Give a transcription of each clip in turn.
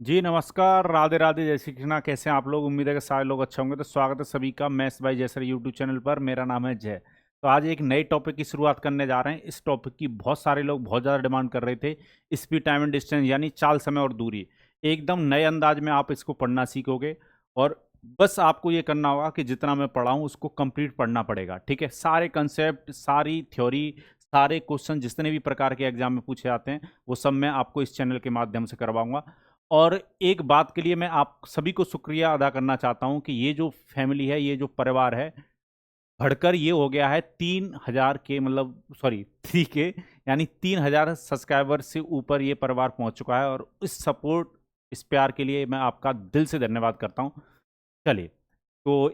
जी नमस्कार, राधे राधे, जय श्री कृष्णा। कैसे हैं आप लोग? उम्मीद है कि सारे लोग अच्छे होंगे। तो स्वागत है सभी का मैथ्स बाय जय सर यूट्यूब चैनल पर। मेरा नाम है जय। तो आज एक नए टॉपिक की शुरुआत करने जा रहे हैं। इस टॉपिक की बहुत सारे लोग बहुत ज़्यादा डिमांड कर रहे थे। स्पीड, टाइम एंड डिस्टेंस, यानी चाल, समय और दूरी। एकदम नए अंदाज में आप इसको पढ़ना सीखोगे। और बस आपको ये करना होगा कि जितना मैं पढ़ाऊँ उसको कंप्लीट पढ़ना पड़ेगा। ठीक है, सारे कंसेप्ट, सारी थ्योरी, सारे क्वेश्चन जितने भी प्रकार के एग्जाम में पूछे जाते हैं वो सब मैं आपको इस चैनल के माध्यम से करवाऊंगा। और एक बात के लिए मैं आप सभी को शुक्रिया अदा करना चाहता हूं कि ये जो फैमिली है, ये जो परिवार है, बढ़कर ये हो गया है 3,000 के, मतलब सॉरी 3 के, यानी 3,000 सब्सक्राइबर से ऊपर ये परिवार पहुंच चुका है। और इस सपोर्ट, इस प्यार के लिए मैं आपका दिल से धन्यवाद करता हूं। चलिए, तो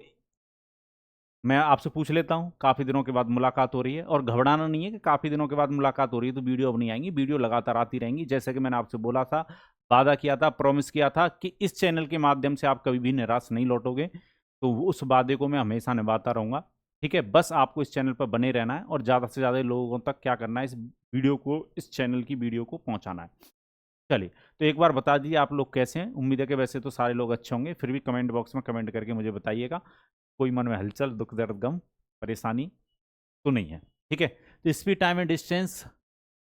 मैं आपसे पूछ लेता हूँ। काफ़ी दिनों के बाद मुलाकात हो रही है और घबराना नहीं है कि काफ़ी दिनों के बाद मुलाकात हो रही है तो वीडियो अब नहीं आएंगी। वीडियो लगातार आती रहेंगी, जैसे कि मैंने आपसे बोला था, वादा किया था, प्रॉमिस किया था कि इस चैनल के माध्यम से आप कभी भी निराश नहीं लौटोगे। तो उस वादे को मैं हमेशा निभाता रहूँगा। ठीक है, बस आपको इस चैनल पर बने रहना है और ज़्यादा से ज़्यादा लोगों तक क्या करना है, इस वीडियो को, इस चैनल की वीडियो को पहुँचाना है। चलिए, तो एक बार बता दीजिए आप लोग कैसे हैं। उम्मीद है कि वैसे तो सारे लोग अच्छे होंगे, फिर भी कमेंट बॉक्स में कमेंट करके मुझे बताइएगा कोई मन में हलचल, दुख, दर्द, गम, परेशानी तो नहीं है। ठीक है, तो स्पीड, टाइम एंड डिस्टेंस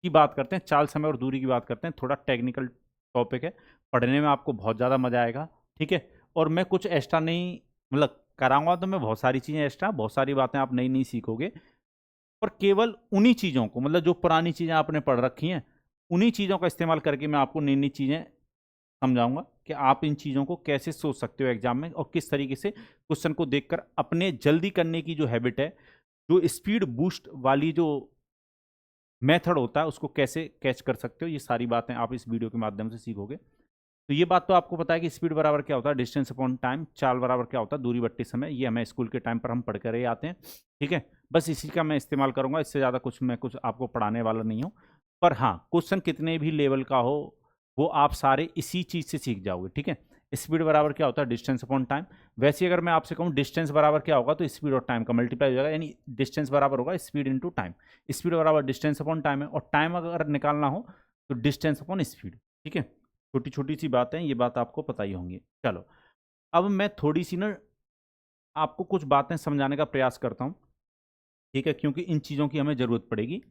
की बात करते हैं, चाल, समय और दूरी की बात करते हैं। थोड़ा टेक्निकल टॉपिक है, पढ़ने में आपको बहुत ज़्यादा मजा आएगा। ठीक है, और मैं कुछ एक्स्ट्रा नहीं, मतलब कराऊंगा तो मैं बहुत सारी चीज़ें एक्स्ट्रा, बहुत सारी बातें आप नई नई सीखोगे। पर केवल उन्हीं चीज़ों को, मतलब जो पुरानी चीज़ें आपने पढ़ रखी हैं, उन्हीं चीज़ों का इस्तेमाल करके मैं आपको नई नई चीज़ें समझाऊंगा कि आप इन चीज़ों को कैसे सोच सकते हो एग्जाम में, और किस तरीके से क्वेश्चन को देखकर अपने जल्दी करने की जो हैबिट है, जो स्पीड बूस्ट वाली जो मेथड होता है, उसको कैसे कैच कर सकते हो। ये सारी बातें आप इस वीडियो के माध्यम से सीखोगे। तो ये बात तो आपको पता है कि स्पीड बराबर क्या होता है, डिस्टेंस अपॉन टाइम। चाल बराबर क्या होता है, दूरी बट्टी समय। ये हमें स्कूल के टाइम पर हम पढ़ कर ही आते हैं। ठीक है, बस इसी का मैं इस्तेमाल करूंगा, इससे ज़्यादा कुछ मैं कुछ आपको पढ़ाने वाला नहीं हूँ। पर हाँ, क्वेश्चन कितने भी लेवल का हो, वो आप सारे इसी चीज़ से सीख जाओगे। ठीक है, स्पीड बराबर क्या होता है, डिस्टेंस अपॉन टाइम। वैसे अगर मैं आपसे कहूँ डिस्टेंस बराबर क्या होगा, तो स्पीड और टाइम का मल्टीप्लाई हो जाएगा, यानी डिस्टेंस बराबर होगा स्पीड इंटू टाइम। स्पीड बराबर डिस्टेंस अपॉन टाइम है, और टाइम अगर निकालना हो तो डिस्टेंस अपॉन स्पीड। ठीक है, छोटी छोटी सी बातें, ये बात आपको पता ही होंगी। चलो, अब मैं थोड़ी सी ना आपको कुछ बातें समझाने का प्रयास करता हूँ। ठीक है, क्योंकि इन चीज़ों की हमें ज़रूरत पड़ेगी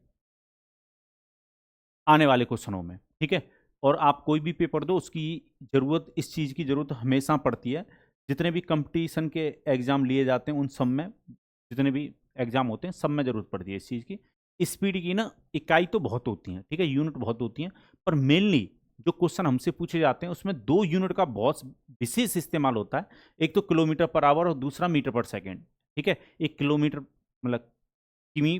आने वाले क्वेश्चनों में। ठीक है, और आप कोई भी पेपर दो, उसकी ज़रूरत, इस चीज़ की ज़रूरत हमेशा पड़ती है। जितने भी कंपटीशन के एग्ज़ाम लिए जाते हैं उन सब में, जितने भी एग्ज़ाम होते हैं सब में ज़रूरत पड़ती है इस चीज़ की। स्पीड की ना इकाई तो बहुत होती हैं, ठीक है, यूनिट बहुत होती हैं, पर मेनली जो क्वेश्चन हमसे पूछे जाते हैं उसमें 2 यूनिट का बहुत विशेष इस्तेमाल होता है। एक तो किलोमीटर पर आवर और दूसरा मीटर पर सेकेंड। ठीक है, एक किलोमीटर मतलब किमी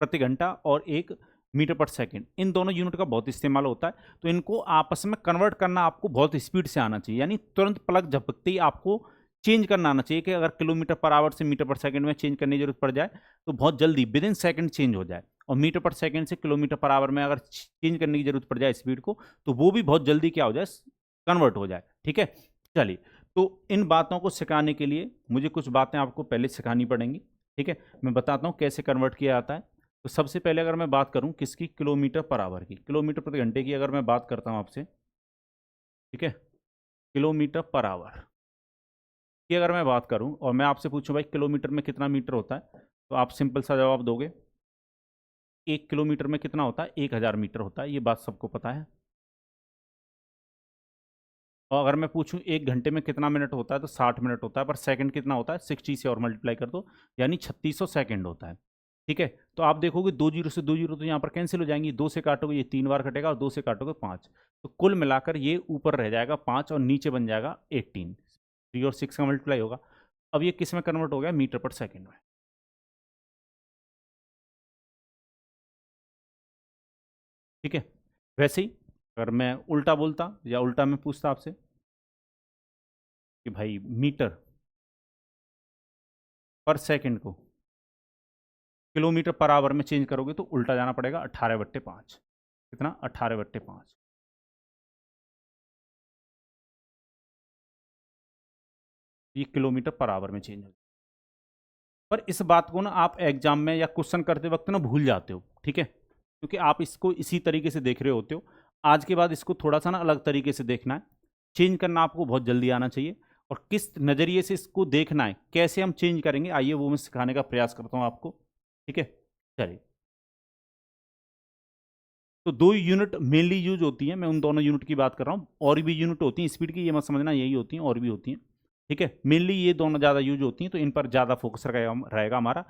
प्रति घंटा, और एक मीटर पर सेकंड, इन दोनों यूनिट का बहुत इस्तेमाल होता है। तो इनको आपस में कन्वर्ट करना आपको बहुत स्पीड से आना चाहिए, यानी तुरंत पलक झपकते ही आपको चेंज करना आना चाहिए। कि अगर किलोमीटर पर आवर से मीटर पर सेकंड में चेंज करने की जरूरत पड़ जाए तो बहुत जल्दी विद इन सेकंड चेंज हो जाए, और मीटर पर सेकंड से किलोमीटर पर आवर में अगर चेंज करने की जरूरत पड़ जाए स्पीड को, तो वो भी बहुत जल्दी क्या हो जाए, कन्वर्ट हो जाए। ठीक है, चलिए, तो इन बातों को सिखाने के लिए मुझे कुछ बातें आपको पहले सिखानी पड़ेंगी। ठीक है, मैं बताता हूँ कैसे कन्वर्ट किया जाता है। तो सबसे पहले अगर मैं बात करूं किसकी, किलोमीटर पर आवर की, किलोमीटर प्रति घंटे की अगर मैं बात करता हूं आपसे। ठीक है, किलोमीटर पर आवर की अगर मैं बात करूं और मैं आपसे पूछूं भाई किलोमीटर में कितना मीटर होता है, तो आप सिंपल सा जवाब दोगे, 1 किलोमीटर में कितना होता है, 1,000 मीटर होता है। ये बात सबको पता है। और अगर मैं पूछूं 1 घंटे में कितना मिनट होता है, तो 60 मिनट होता है। पर सेकंड कितना होता है, 60 से और मल्टीप्लाई कर दो, यानी 3600 सेकंड होता है। ठीक है, तो आप देखोगे 2 जीरो से 2 जीरो तो यहाँ पर कैंसिल हो जाएंगी, 2 से काटोगे ये 3 बार कटेगा, और 2 से काटोगे 5, तो कुल मिलाकर ये ऊपर रह जाएगा 5 और नीचे बन जाएगा 18। 3 और 6 का मल्टीप्लाई होगा। अब ये किस में कन्वर्ट हो गया, मीटर पर सेकेंड में। ठीक है, वैसे ही अगर मैं उल्टा बोलता या उल्टा में पूछता आपसे कि भाई मीटर पर सेकेंड को किलोमीटर पर आवर में चेंज करोगे, तो उल्टा जाना पड़ेगा, 18/5। कितना, 18/5। ये किलोमीटर पर आवर में चेंज हो। पर इस बात को ना आप एग्जाम में या क्वेश्चन करते वक्त ना भूल जाते हो। ठीक है, क्योंकि आप इसको इसी तरीके से देख रहे होते हो। आज के बाद इसको थोड़ा सा ना अलग तरीके से देखना है। चेंज करना आपको बहुत जल्दी आना चाहिए, और किस नज़रिए से इसको देखना है, कैसे हम चेंज करेंगे, आइए वो मैं सिखाने का प्रयास करता हूँ आपको। ठीक है, चलिए। तो दो यूनिट मेनली यूज होती हैं, मैं उन दोनों यूनिट की बात कर रहा हूँ। और भी यूनिट होती हैं स्पीड की, ये मत समझना यही होती हैं, और भी होती हैं। ठीक है, मेनली ये दोनों ज़्यादा यूज होती हैं, तो इन पर ज़्यादा फोकस रहेगा हमारा।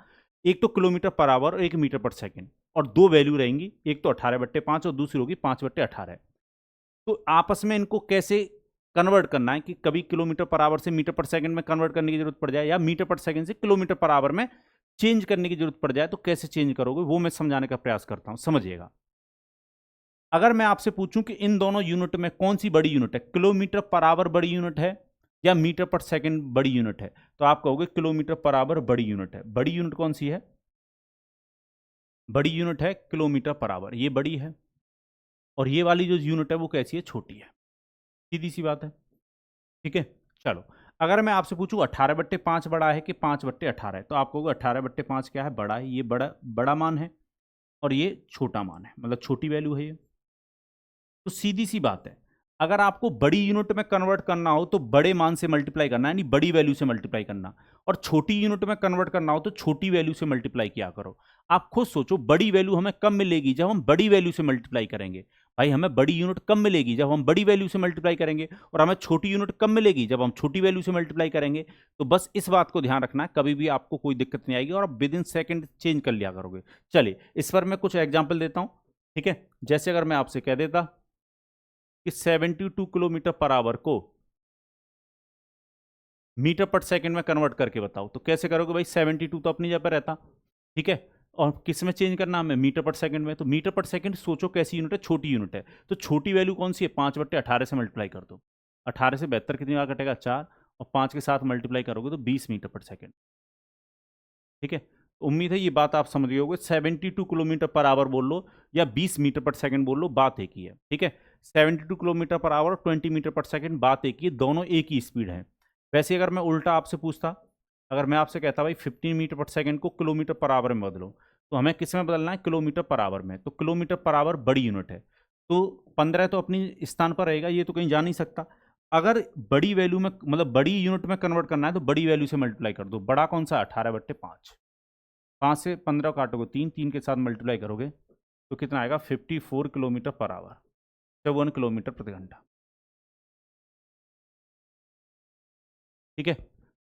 एक तो किलोमीटर पर आवर और एक मीटर पर सेकेंड, और दो वैल्यू रहेंगी, एक तो 18/5 और दूसरी होगी 5/18। तो आपस में इनको कैसे कन्वर्ट करना है कि कभी किलोमीटर पर आवर से मीटर पर सेकंड में कन्वर्ट करने की जरूरत पड़ जाए, या मीटर पर सेकंड से किलोमीटर पर आवर में चेंज करने की जरूरत पड़ जाए, तो कैसे चेंज करोगे वो मैं समझाने का प्रयास करता हूं, समझिएगा। अगर मैं आपसे पूछूं कि इन दोनों यूनिट में कौन सी बड़ी यूनिट है, किलोमीटर पर आवर बड़ी यूनिट है या मीटर पर सेकंड बड़ी यूनिट है, तो आप कहोगे किलोमीटर पर आवर बड़ी यूनिट है। बड़ी यूनिट कौन सी है? बड़ी यूनिट है किलोमीटर पर आवर, ये बड़ी है। और ये वाली जो यूनिट है वो कैसी है? छोटी है। सीधी सी बात है। ठीक है, चलो। अगर मैं आपसे पूछूं 18/5 बड़ा है कि 5/18 है, तो आप कहोगे 18/5 क्या है? बड़ा है, ये बड़ा बड़ा मान है, और ये छोटा मान है, मतलब छोटी वैल्यू है ये। तो सीधी सी बात है, अगर आपको बड़ी यूनिट में कन्वर्ट करना हो तो बड़े मान से मल्टीप्लाई करना है, यानी बड़ी वैल्यू से मल्टीप्लाई करना, और छोटी यूनिट में कन्वर्ट करना हो तो छोटी वैल्यू से मल्टीप्लाई किया करो। आप खुद सोचो, बड़ी वैल्यू हमें कब मिलेगी? जब हम बड़ी वैल्यू से मल्टीप्लाई करेंगे। भाई हमें बड़ी यूनिट कब मिलेगी? जब हम बड़ी वैल्यू से मल्टीप्लाई करेंगे। और हमें छोटी यूनिट कब मिलेगी? जब हम छोटी वैल्यू से मल्टीप्लाई करेंगे। तो बस इस बात को ध्यान रखना है, कभी भी आपको कोई दिक्कत नहीं आएगी, और आप विद इन सेकेंड चेंज कर लिया करोगे। चलिए, इस पर मैं कुछ एग्जाम्पल देता हूं। ठीक है, जैसे अगर मैं आपसे कह देता कि 72 किलोमीटर पर आवर को मीटर पर सेकंड में कन्वर्ट करके बताओ, तो कैसे करोगे भाई? 72 तो अपनी जगह पर रहता। ठीक है, और किस में चेंज करना हमें? मीटर पर सेकंड में। तो मीटर पर सेकंड सोचो कैसी यूनिट है? छोटी यूनिट है। तो छोटी वैल्यू कौन सी है? 5/18 से मल्टीप्लाई कर दो। 18 से 72 कितनी बार कटेगा? 4, और 5 के साथ मल्टीप्लाई करोगे तो 20 मीटर पर सेकंड। ठीक है, उम्मीद है ये बात आप समझ गए होगे। 72 किलोमीटर पर आवर बोल लो या 20 मीटर पर सेकंड बोल लो, बात एक ही है। ठीक है, 72 किलोमीटर पर आवर, 20 मीटर पर सेकंड, बात एक ही है, दोनों एक ही स्पीड है। वैसे अगर मैं उल्टा आपसे पूछता, अगर मैं आपसे कहता भाई 15 मीटर पर सेकंड को किलोमीटर पर आवर में बदलो, तो हमें किस में बदलना है? किलोमीटर पर आवर में। तो किलोमीटर पर आवर बड़ी यूनिट है, तो 15 तो अपनी स्थान पर रहेगा, ये तो कहीं जा नहीं सकता। अगर बड़ी वैल्यू में, मतलब बड़ी यूनिट में कन्वर्ट करना है, तो बड़ी वैल्यू से मल्टीप्लाई कर दो। बड़ा कौन सा? 18/5। 5 से 15 काटोगे 3, 3 के साथ मल्टीप्लाई करोगे तो कितना आएगा? 54 किलोमीटर पर आवर, 54 किलोमीटर प्रति घंटा। ठीक है,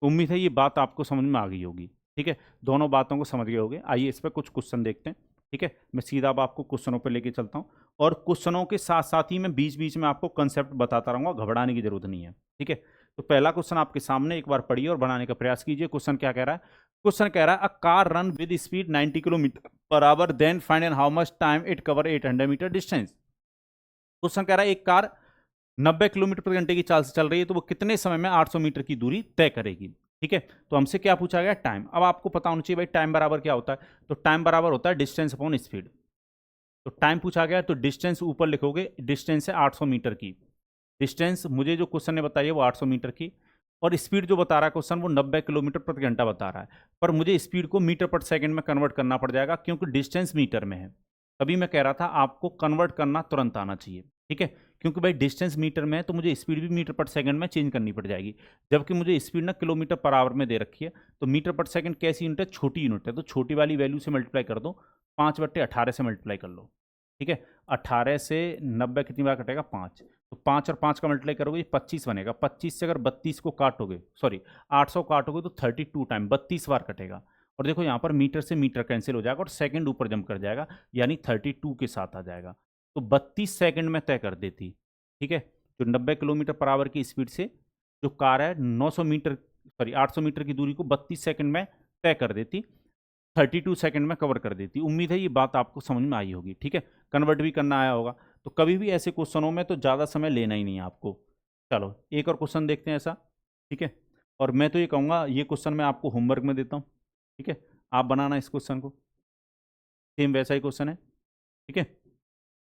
उम्मीद है ये बात आपको समझ में आ गई होगी। ठीक है, दोनों बातों को समझ गए होगे। आइए इस पर कुछ क्वेश्चन देखते हैं। ठीक है, मैं सीधा अब आपको क्वेश्चनों पर लेके चलता हूँ, और क्वेश्चनों के साथ साथ ही मैं बीच बीच में आपको कंसेप्ट बताता रहूँगा, घबराने की जरूरत नहीं है। ठीक है, तो पहला क्वेश्चन आपके सामने, एक बार पढ़िए और बनाने का प्रयास कीजिए। क्वेश्चन क्या कह रहा है? क्वेश्चन कह रहा है, a car run with speed 90 kilometre per hour, then find and how much time it cover 800 metre distance. Question कह रहा है, एक कार 90 किलोमीटर प्रति घंटे की चाल से चल रही है, तो वो कितने समय में 800 मीटर की दूरी तय करेगी। ठीक है, तो हमसे क्या पूछा गया? टाइम। अब आपको पता होना चाहिए भाई टाइम बराबर क्या होता है। तो टाइम बराबर होता है डिस्टेंस अपॉन स्पीड। तो टाइम पूछा गया तो डिस्टेंस ऊपर लिखोगे, डिस्टेंस है 800 मीटर की। डिस्टेंस मुझे जो क्वेश्चन ने बताई है वो 800 मीटर की, और स्पीड जो बता रहा है क्वेश्चन वो 90 किलोमीटर प्रति घंटा बता रहा है। पर मुझे स्पीड को मीटर पर सेकंड में कन्वर्ट करना पड़ जाएगा, क्योंकि डिस्टेंस मीटर में है। तभी मैं कह रहा था आपको कन्वर्ट करना तुरंत आना चाहिए। ठीक है, क्योंकि भाई डिस्टेंस मीटर में है तो मुझे स्पीड भी मीटर पर सेकंड में चेंज करनी पड़ जाएगी, जबकि मुझे स्पीड ना किलोमीटर पर आवर में दे रखी है। तो मीटर पर सेकंड कैसी यूनिट है? छोटी यूनिट है, तो छोटी वाली वैल्यू से मल्टीप्लाई कर दो, 5/18 से मल्टीप्लाई कर लो। ठीक है, 18 से 90 कितनी बार कटेगा? 5। तो 5 और 5 का मल्टीप्लाई करोगे 25 बनेगा। 25 से अगर 32 को काटोगे, सॉरी 800 काटोगे तो 32 टाइम 32 बार कटेगा। और देखो यहाँ पर मीटर से मीटर कैंसिल हो जाएगा और सेकंड ऊपर जंप कर जाएगा, यानी 32 के साथ आ जाएगा। तो 32 सेकंड में तय कर देती। ठीक है, जो 90 किलोमीटर पर आवर की स्पीड से जो कार है 900 मीटर, सॉरी 800 मीटर की दूरी को 32 सेकंड में तय कर देती, 32 सेकंड में कवर कर देती। उम्मीद है ये बात आपको समझ में आई होगी। ठीक है, कन्वर्ट भी करना आया होगा। तो कभी भी ऐसे क्वेश्चनों में तो ज़्यादा समय लेना ही नहीं है आपको। चलो एक और क्वेश्चन देखते हैं ऐसा। ठीक है, और मैं तो ये कहूँगा ये क्वेश्चन मैं आपको होमवर्क में देता हूँ। ठीक है, आप बनाना इस क्वेश्चन को, सेम वैसा ही क्वेश्चन है। ठीक है,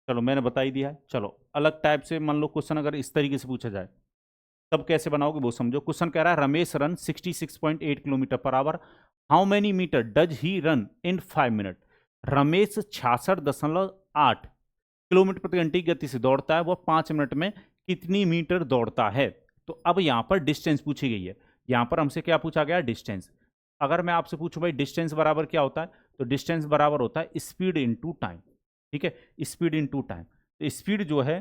चलो मैंने बता ही दिया है। चलो अलग टाइप से मान लो क्वेश्चन अगर इस तरीके से पूछा जाए तब कैसे बनाओगे वो समझो। क्वेश्चन कह रहा है, Ramesh run 66.8 kilometre per hour, how many metre does he run in 5 minute. Ramesh 66.8 kilometre प्रति घंटे की गति से दौड़ता है, वह 5 मिनट में कितनी मीटर दौड़ता है। तो अब यहाँ पर डिस्टेंस पूछी गई है, यहाँ पर हमसे क्या पूछा गया, डिस्टेंस। अगर मैं आपसे पूछूं भाई डिस्टेंस बराबर क्या होता है, तो डिस्टेंस बराबर होता है स्पीड इनटू टाइम। ठीक है, स्पीड इनटू टाइम। तो स्पीड जो है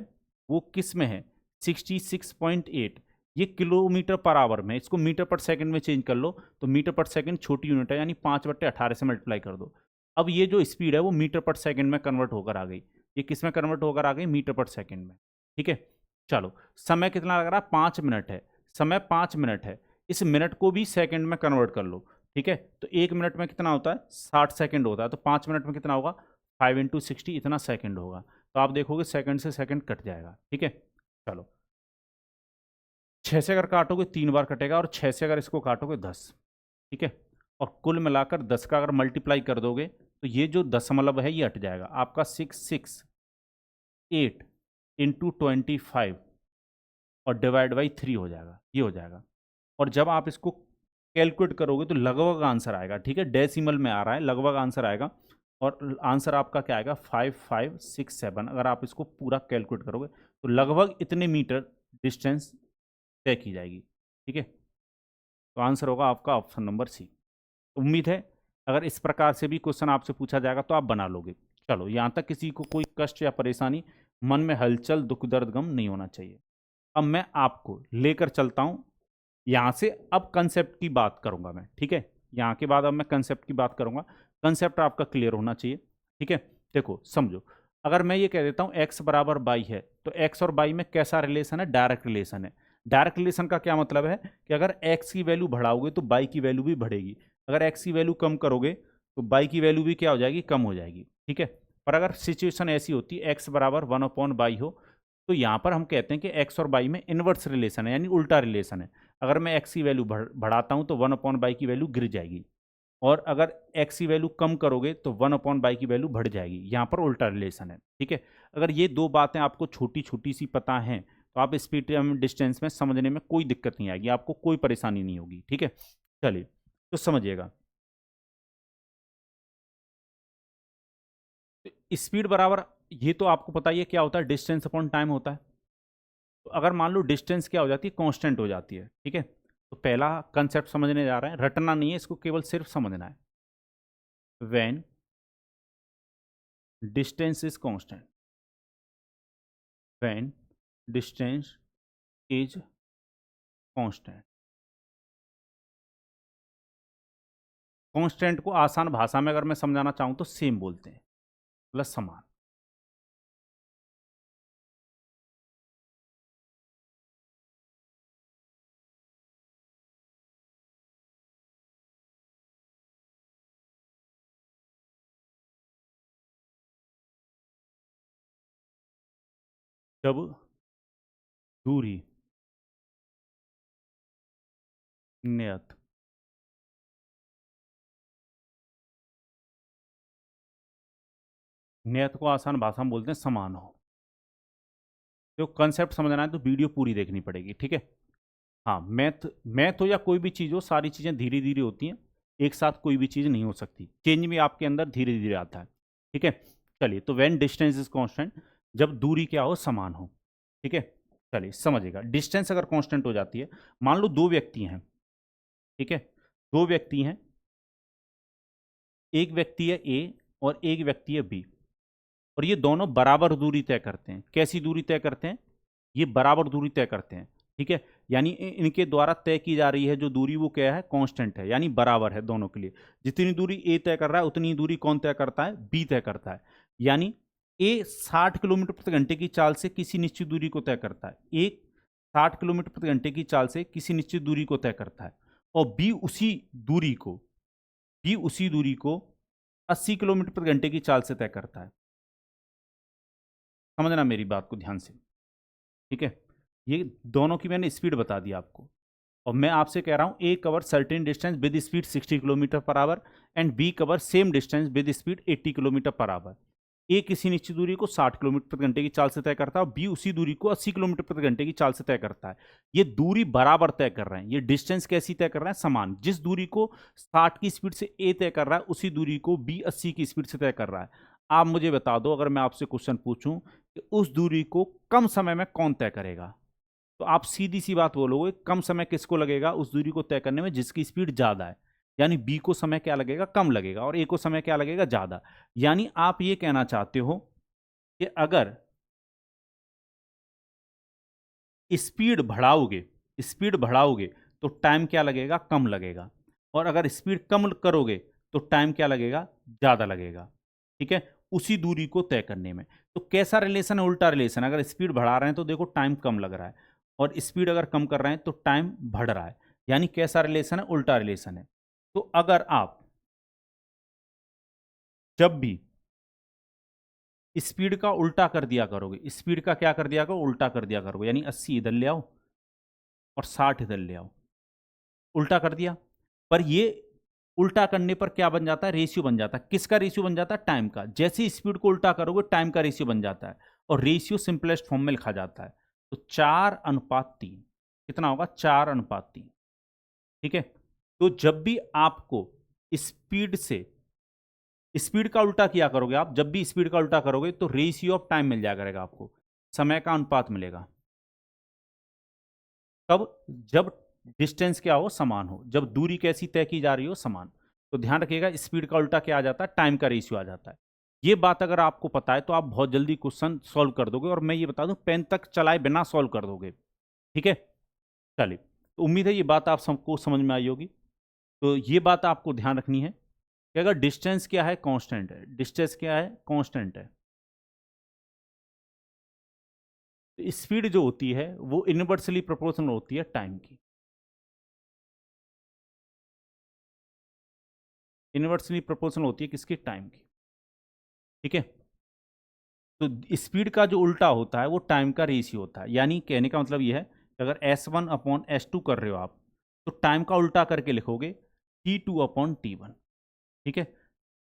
वो किस में है, 66.8। ये किलोमीटर पर आवर में, इसको मीटर पर सेकंड में चेंज कर लो, तो मीटर पर सेकंड छोटी यूनिट है, यानी 5/18 से मल्टीप्लाई कर दो। अब ये जो स्पीड है वो मीटर पर सेकंड में कन्वर्ट होकर आ गई। ये किस में कन्वर्ट होकर आ गई, मीटर पर सेकंड में। ठीक है, चलो समय कितना लग रहा है, 5 मिनट है। समय 5 मिनट है, इस मिनट को भी सेकंड में कन्वर्ट कर लो। ठीक है, तो 1 मिनट में कितना होता है, 60 सेकंड होता है, तो 5 मिनट में कितना होगा, 5 × 60 इतना सेकंड होगा। तो आप देखोगे सेकंड से सेकंड कट जाएगा। ठीक है, चलो 6 से अगर काटोगे 3 बार कटेगा, और 6 से अगर इसको काटोगे 10। ठीक है, और कुल मिलाकर 10 का अगर मल्टीप्लाई कर दोगे तो ये जो दशमलव है ये हट जाएगा आपका, 668 × 25 और डिवाइड बाई 3 हो जाएगा, ये हो जाएगा। और जब आप इसको कैलकुलेट करोगे तो लगभग आंसर आएगा। ठीक है, डेसिमल में आ रहा है, लगभग आंसर आएगा, और आंसर आपका क्या आएगा, 5567। अगर आप इसको पूरा कैलकुलेट करोगे तो लगभग इतने मीटर डिस्टेंस तय की जाएगी। ठीक है, तो आंसर होगा आपका ऑप्शन नंबर सी। उम्मीद है अगर इस प्रकार से भी क्वेश्चन आपसे पूछा जाएगा तो आप बना लोगे। चलो यहाँ तक किसी को कोई कष्ट या परेशानी, मन में हलचल, दुख दर्द गम नहीं होना चाहिए। अब मैं आपको लेकर चलता हूँ यहाँ से, अब कंसेप्ट की बात करूँगा मैं। ठीक है, यहाँ के बाद अब मैं कंसेप्ट की बात करूँगा, कंसेप्ट आपका क्लियर होना चाहिए। ठीक है, देखो समझो, अगर मैं ये कह देता हूँ x बराबर बाई है, तो x और बाई में कैसा रिलेशन है, डायरेक्ट रिलेशन है। डायरेक्ट रिलेशन का क्या मतलब है कि अगर x की वैल्यू बढ़ाओगे तो बाई की वैल्यू भी बढ़ेगी, अगर x की वैल्यू कम करोगे तो बाई की वैल्यू भी क्या हो जाएगी, कम हो जाएगी। ठीक है, पर अगर सिचुएशन ऐसी होती है x बराबर 1/बाई हो, तो यहाँ पर हम कहते हैं कि x और बाई में इनवर्स रिलेशन है, यानी उल्टा रिलेशन है। अगर मैं x की वैल्यू बढ़ाता हूँ तो 1/बाई की वैल्यू गिर जाएगी, और अगर x की वैल्यू कम करोगे तो 1/बाई की वैल्यू बढ़ जाएगी। यहाँ पर उल्टा रिलेशन है। ठीक है, अगर ये दो बातें आपको छोटी छोटी सी पता हैं तो आप स्पीड डिस्टेंस में समझने में कोई दिक्कत नहीं आएगी, आपको कोई परेशानी नहीं होगी। ठीक है, चलिए तो समझिएगा, स्पीड बराबर, ये तो आपको पता ही है क्या होता है, डिस्टेंस अपॉन टाइम होता है। तो अगर मान लो डिस्टेंस क्या हो जाती है, कांस्टेंट हो जाती है। ठीक है, तो पहला कंसेप्ट समझने जा रहे हैं, रटना नहीं है इसको, केवल सिर्फ समझना है। When distance is constant, when distance is constant. Constant को आसान भाषा में अगर मैं समझाना चाहूं तो सेम बोलते हैं, मतलब समान। जब दूरी नियत नियत को आसान भाषा में बोलते हैं समान हो। जो कंसेप्ट समझना है तो वीडियो पूरी देखनी पड़ेगी। ठीक है, हाँ, मैथ मैथ हो या कोई भी चीज़ हो, सारी चीज़ें धीरे धीरे होती हैं, एक साथ कोई भी चीज़ नहीं हो सकती, चेंज भी आपके अंदर धीरे धीरे आता है। ठीक है, चलिए, तो व्हेन डिस्टेंस इज कांस्टेंट, जब दूरी क्या हो, समान हो। ठीक है, चलिए समझिएगा, डिस्टेंस अगर कांस्टेंट हो जाती है, मान लो दो व्यक्ति हैं। ठीक है, दो व्यक्ति हैं, एक व्यक्ति है ए और एक व्यक्ति है बी, और ये दोनों बराबर दूरी तय करते हैं। कैसी दूरी तय करते हैं, ये बराबर दूरी तय करते हैं। ठीक है, यानी इनके द्वारा तय की जा रही है जो दूरी वो क्या है, कांस्टेंट है, यानी बराबर है दोनों के लिए। जितनी दूरी ए तय कर रहा है उतनी दूरी कौन तय करता है, बी तय करता है। यानी ए 60 किलोमीटर प्रति घंटे की चाल से किसी निश्चित दूरी को तय करता है, ए 60 किलोमीटर प्रति घंटे की चाल से किसी निश्चित दूरी को तय करता है, और बी उसी दूरी को 80 किलोमीटर प्रति घंटे की चाल से तय करता है। समझना मेरी बात को ध्यान से। ठीक है, ये दोनों की मैंने स्पीड बता दी आपको, और मैं आपसे कह रहा हूं A cover certain distance with speed 60 kilometre per hour and B cover same distance with speed 80 kilometre per hour. A किसी निश्चित दूरी को 60 किलोमीटर प्रति घंटे की चाल से तय करता है, और बी उसी दूरी को 80 किलोमीटर प्रति घंटे की चाल से तय करता है। ये दूरी बराबर तय कर रहे हैं, ये डिस्टेंस कैसी तय कर रहे हैं, समान। जिस दूरी को 60 की स्पीड से ए तय कर रहा है उसी दूरी को बी 80 की स्पीड से तय कर रहा है। आप मुझे बता दो, अगर मैं आपसे क्वेश्चन पूछूं कि उस दूरी को कम समय में कौन तय करेगा। तो आप सीधी सी बात बोलोगे, कम समय किसको लगेगा उस दूरी को तय करने में जिसकी स्पीड ज्यादा है। यानी बी को समय क्या लगेगा, कम लगेगा, और ए को समय क्या लगेगा, ज्यादा। यानी आप ये कहना चाहते हो कि अगर स्पीड बढ़ाओगे तो टाइम क्या लगेगा, कम लगेगा, और अगर स्पीड कम करोगे तो टाइम क्या लगेगा, ज्यादा लगेगा। ठीक है, उसी दूरी को तय करने में। तो कैसा रिलेशन है, उल्टा रिलेशन। अगर स्पीड बढ़ा रहे हैं तो देखो टाइम कम लग रहा है, और स्पीड अगर कम कर रहे हैं तो टाइम बढ़ रहा है। यानी कैसा रिलेशन है, उल्टा रिलेशन है। तो अगर आप जब भी स्पीड का उल्टा कर दिया करोगे, स्पीड का क्या कर दिया करो, उल्टा कर दिया करोगे, यानी 80 इधर ले आओ और 60 इधर ले आओ, उल्टा कर दिया। पर ये उल्टा करने पर क्या बन जाता है, रेशियो बन जाता है। किसका रेशियो बन जाता है, टाइम का। जैसे ही स्पीड को उल्टा करोगे टाइम का रेशियो बन जाता है, और रेशियो सिंपलेस्ट फॉर्म में लिखा जाता है। तो 4:3 कितना होगा, 4:3। ठीक है, तो जब भी आपको स्पीड से स्पीड का उल्टा किया करोगे, आप जब भी स्पीड का उल्टा करोगे तो रेशियो ऑफ टाइम मिल जाया करेगा, आपको समय का अनुपात मिलेगा। कब, जब डिस्टेंस क्या हो, समान हो, जब दूरी कैसी तय की जा रही हो, समान। तो ध्यान रखिएगा, स्पीड का उल्टा क्या आ जाता है, टाइम का रेशियो आ जाता है। ये बात अगर आपको पता है तो आप बहुत जल्दी क्वेश्चन सॉल्व कर दोगे, और मैं ये बता दूं पेन तक चलाए बिना सॉल्व कर दोगे। ठीक है, चलिए, तो उम्मीद है ये बात आप सबको समझ में आई होगी। तो ये बात आपको ध्यान रखनी है कि अगर डिस्टेंस क्या है, कांस्टेंट है, डिस्टेंस क्या है, कांस्टेंट है, तो स्पीड जो होती है वो इनवर्सली प्रोपोर्शनल होती है टाइम की। इनवर्सली प्रोपोर्शनल होती है किसकी, टाइम की। ठीक है, तो स्पीड का जो उल्टा होता है वो टाइम का रेशियो होता है। यानी कहने का मतलब ये है कि अगर S1/S2 कर रहे हो आप, तो टाइम का उल्टा करके लिखोगे T2/T1। ठीक है,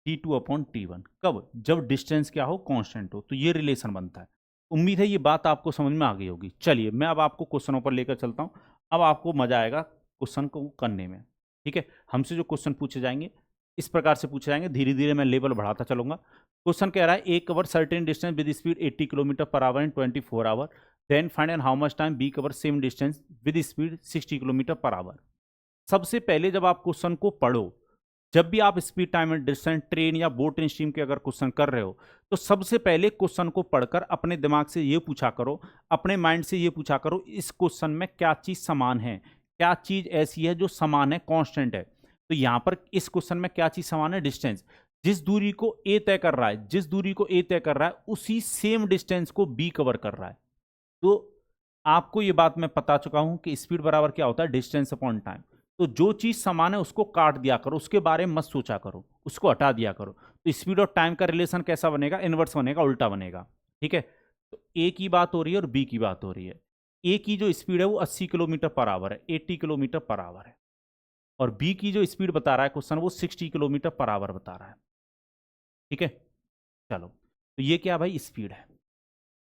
T2/T1 कब, जब डिस्टेंस क्या हो, कांस्टेंट हो। तो ये रिलेशन बनता है। उम्मीद है ये बात आपको समझ में आ गई होगी। चलिए, मैं अब आपको क्वेश्चनों पर लेकर चलता हूँ। अब आपको मजा आएगा क्वेश्चन को करने में। ठीक है, हमसे जो क्वेश्चन पूछे जाएंगे इस प्रकार से पूछे जाएंगे, धीरे धीरे मैं लेवल बढ़ाता चलूंगा। क्वेश्चन कह रहा है A cover certain distance with speed 80 kilometre per hour in 24 hour, then find and how much time B cover same distance with speed 60 kilometre per hour. सबसे पहले जब आप क्वेश्चन को पढ़ो, जब भी आप speed time and distance train या बोट इन स्ट्रीम के अगर क्वेश्चन कर रहे हो, तो सबसे पहले क्वेश्चन को पढ़कर अपने दिमाग से ये पूछा करो, अपने माइंड से ये पूछा करो, इस क्वेश्चन में क्या चीज समान है, क्या चीज ऐसी है जो समान है, कांस्टेंट है। तो यहां पर इस क्वेश्चन में क्या चीज समान है, डिस्टेंस। जिस दूरी को ए तय कर रहा है, जिस दूरी को ए तय कर रहा है उसी सेम डिस्टेंस को बी कवर कर रहा है। तो आपको ये बात मैं बता चुका हूं कि स्पीड बराबर क्या होता है, डिस्टेंस अपॉन टाइम। तो जो चीज समान है उसको काट दिया करो, उसके बारे में मत सोचा करो, उसको हटा दिया करो। तो स्पीड और टाइम का रिलेशन कैसा बनेगा, इनवर्स बनेगा, उल्टा बनेगा। ठीक है, तो ए की बात हो रही है और बी की बात हो रही है। ए की जो स्पीड है वो 80 किलोमीटर पर आवर है, 80 किलोमीटर पर आवर है, और बी की जो स्पीड बता रहा है क्वेश्चन वो 60 किलोमीटर पर आवर बता रहा है। ठीक है, चलो, तो ये क्या भाई, स्पीड है।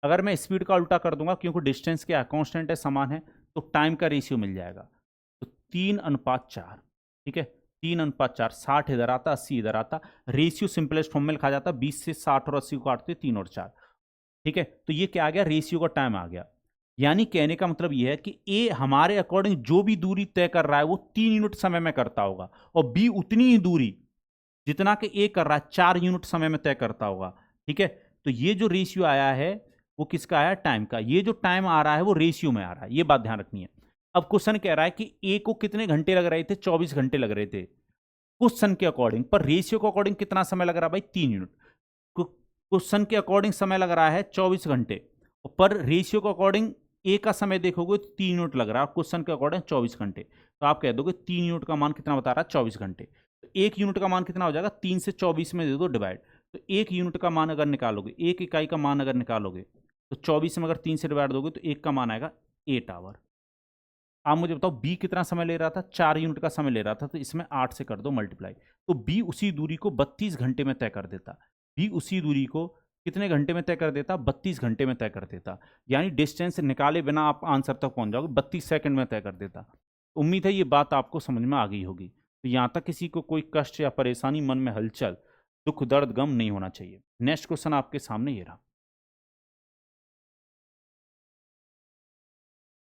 अगर मैं स्पीड का उल्टा कर दूंगा, क्योंकि डिस्टेंस क्या है, कांस्टेंट है, समान है, तो टाइम का रेशियो मिल जाएगा। तो 3:4। ठीक है, 3:4, 60 इधर आता, 80 इधर आता। रेशियो सिंपलेस्ट फॉर्म में लिखा जाता, 20 से 60 और 80 को काटते 3 और 4। ठीक है, तो ये क्या आ गया, रेशियो का टाइम आ गया। यानी कहने का मतलब ये है कि ए हमारे अकॉर्डिंग जो भी दूरी तय कर रहा है वो 3 यूनिट समय में करता होगा, और बी उतनी ही दूरी जितना कि ए कर रहा है 4 यूनिट समय में तय करता होगा। ठीक है, तो ये जो रेशियो आया है वो किसका आया, टाइम का। ये जो टाइम आ रहा है वो रेशियो में आ रहा है, ये बात ध्यान रखनी है। अब क्वेश्चन कह रहा है कि ए को कितने घंटे लग रहे थे, 24 घंटे लग रहे थे क्वेश्चन के अकॉर्डिंग, पर रेशियो के अकॉर्डिंग कितना समय लग रहा है भाई, 3 यूनिट। क्वेश्चन के अकॉर्डिंग समय लग रहा है 24 घंटे, पर रेशियो के अकॉर्डिंग ए का समय देखोगे तो 3 यूनिट लग रहा है, क्वेश्चन के अकॉर्डिंग 24 घंटे। तो आप कह दोगे 3 यूनिट का मान कितना बता रहा है, 24 घंटे। तो 1 यूनिट का मान कितना हो जाएगा, 3 से 24 में दे दो डिवाइड। तो 1 यूनिट का मान अगर निकालोगे, 1 इकाई का मान अगर निकालोगे, तो 24 में अगर 3 से डिवाइड दोगे तो 1 का मान आएगा 8 आवर। आप मुझे बताओ बी कितना समय ले रहा था, 4 यूनिट का समय ले रहा था, तो इसमें 8 से कर दो मल्टीप्लाई। तो बी उसी दूरी को 32 घंटे में तय कर देता। बी उसी दूरी को कितने घंटे में तय कर देता, 32 घंटे में तय कर देता। यानी डिस्टेंस निकाले बिना आप आंसर तक पहुंच जाओगे, 32 सेकंड में तय कर देता। उम्मीद है ये बात आपको समझ में आ गई होगी। तो यहाँ तक किसी को कोई कष्ट या परेशानी, मन में हलचल, दुख दर्द गम नहीं होना चाहिए। नेक्स्ट क्वेश्चन आपके सामने ये रहा।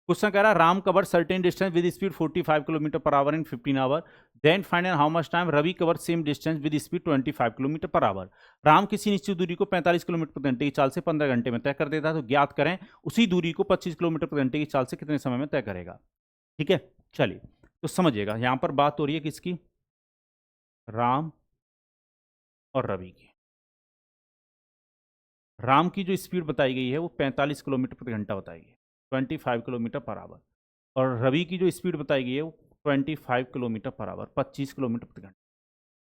क्वेश्चन कह रहा है Ram cover certain distance with speed 45 kilometre per hour in 15 hour, then find out how much time Ravi cover same distance with speed 25 kilometre per hour. Ram किसी निश्चित दूरी को 45 किलोमीटर प्रति घंटे की चाल से 15 घंटे में तय कर देता है, तो ज्ञात करें उसी दूरी को 25 किलोमीटर प्रति घंटे की चाल से कितने समय में तय करेगा। ठीक है, चलिए तो समझिएगा, यहां पर बात हो रही है किसकी, राम और रवि की। राम की जो स्पीड बताई गई है वो 45 किलोमीटर प्रति घंटा बताई गई है, 25 किलोमीटर पर आवर, और रवि की जो स्पीड बताई गई है वो 25 किलोमीटर पर आवर, 25 किलोमीटर प्रति घंटा।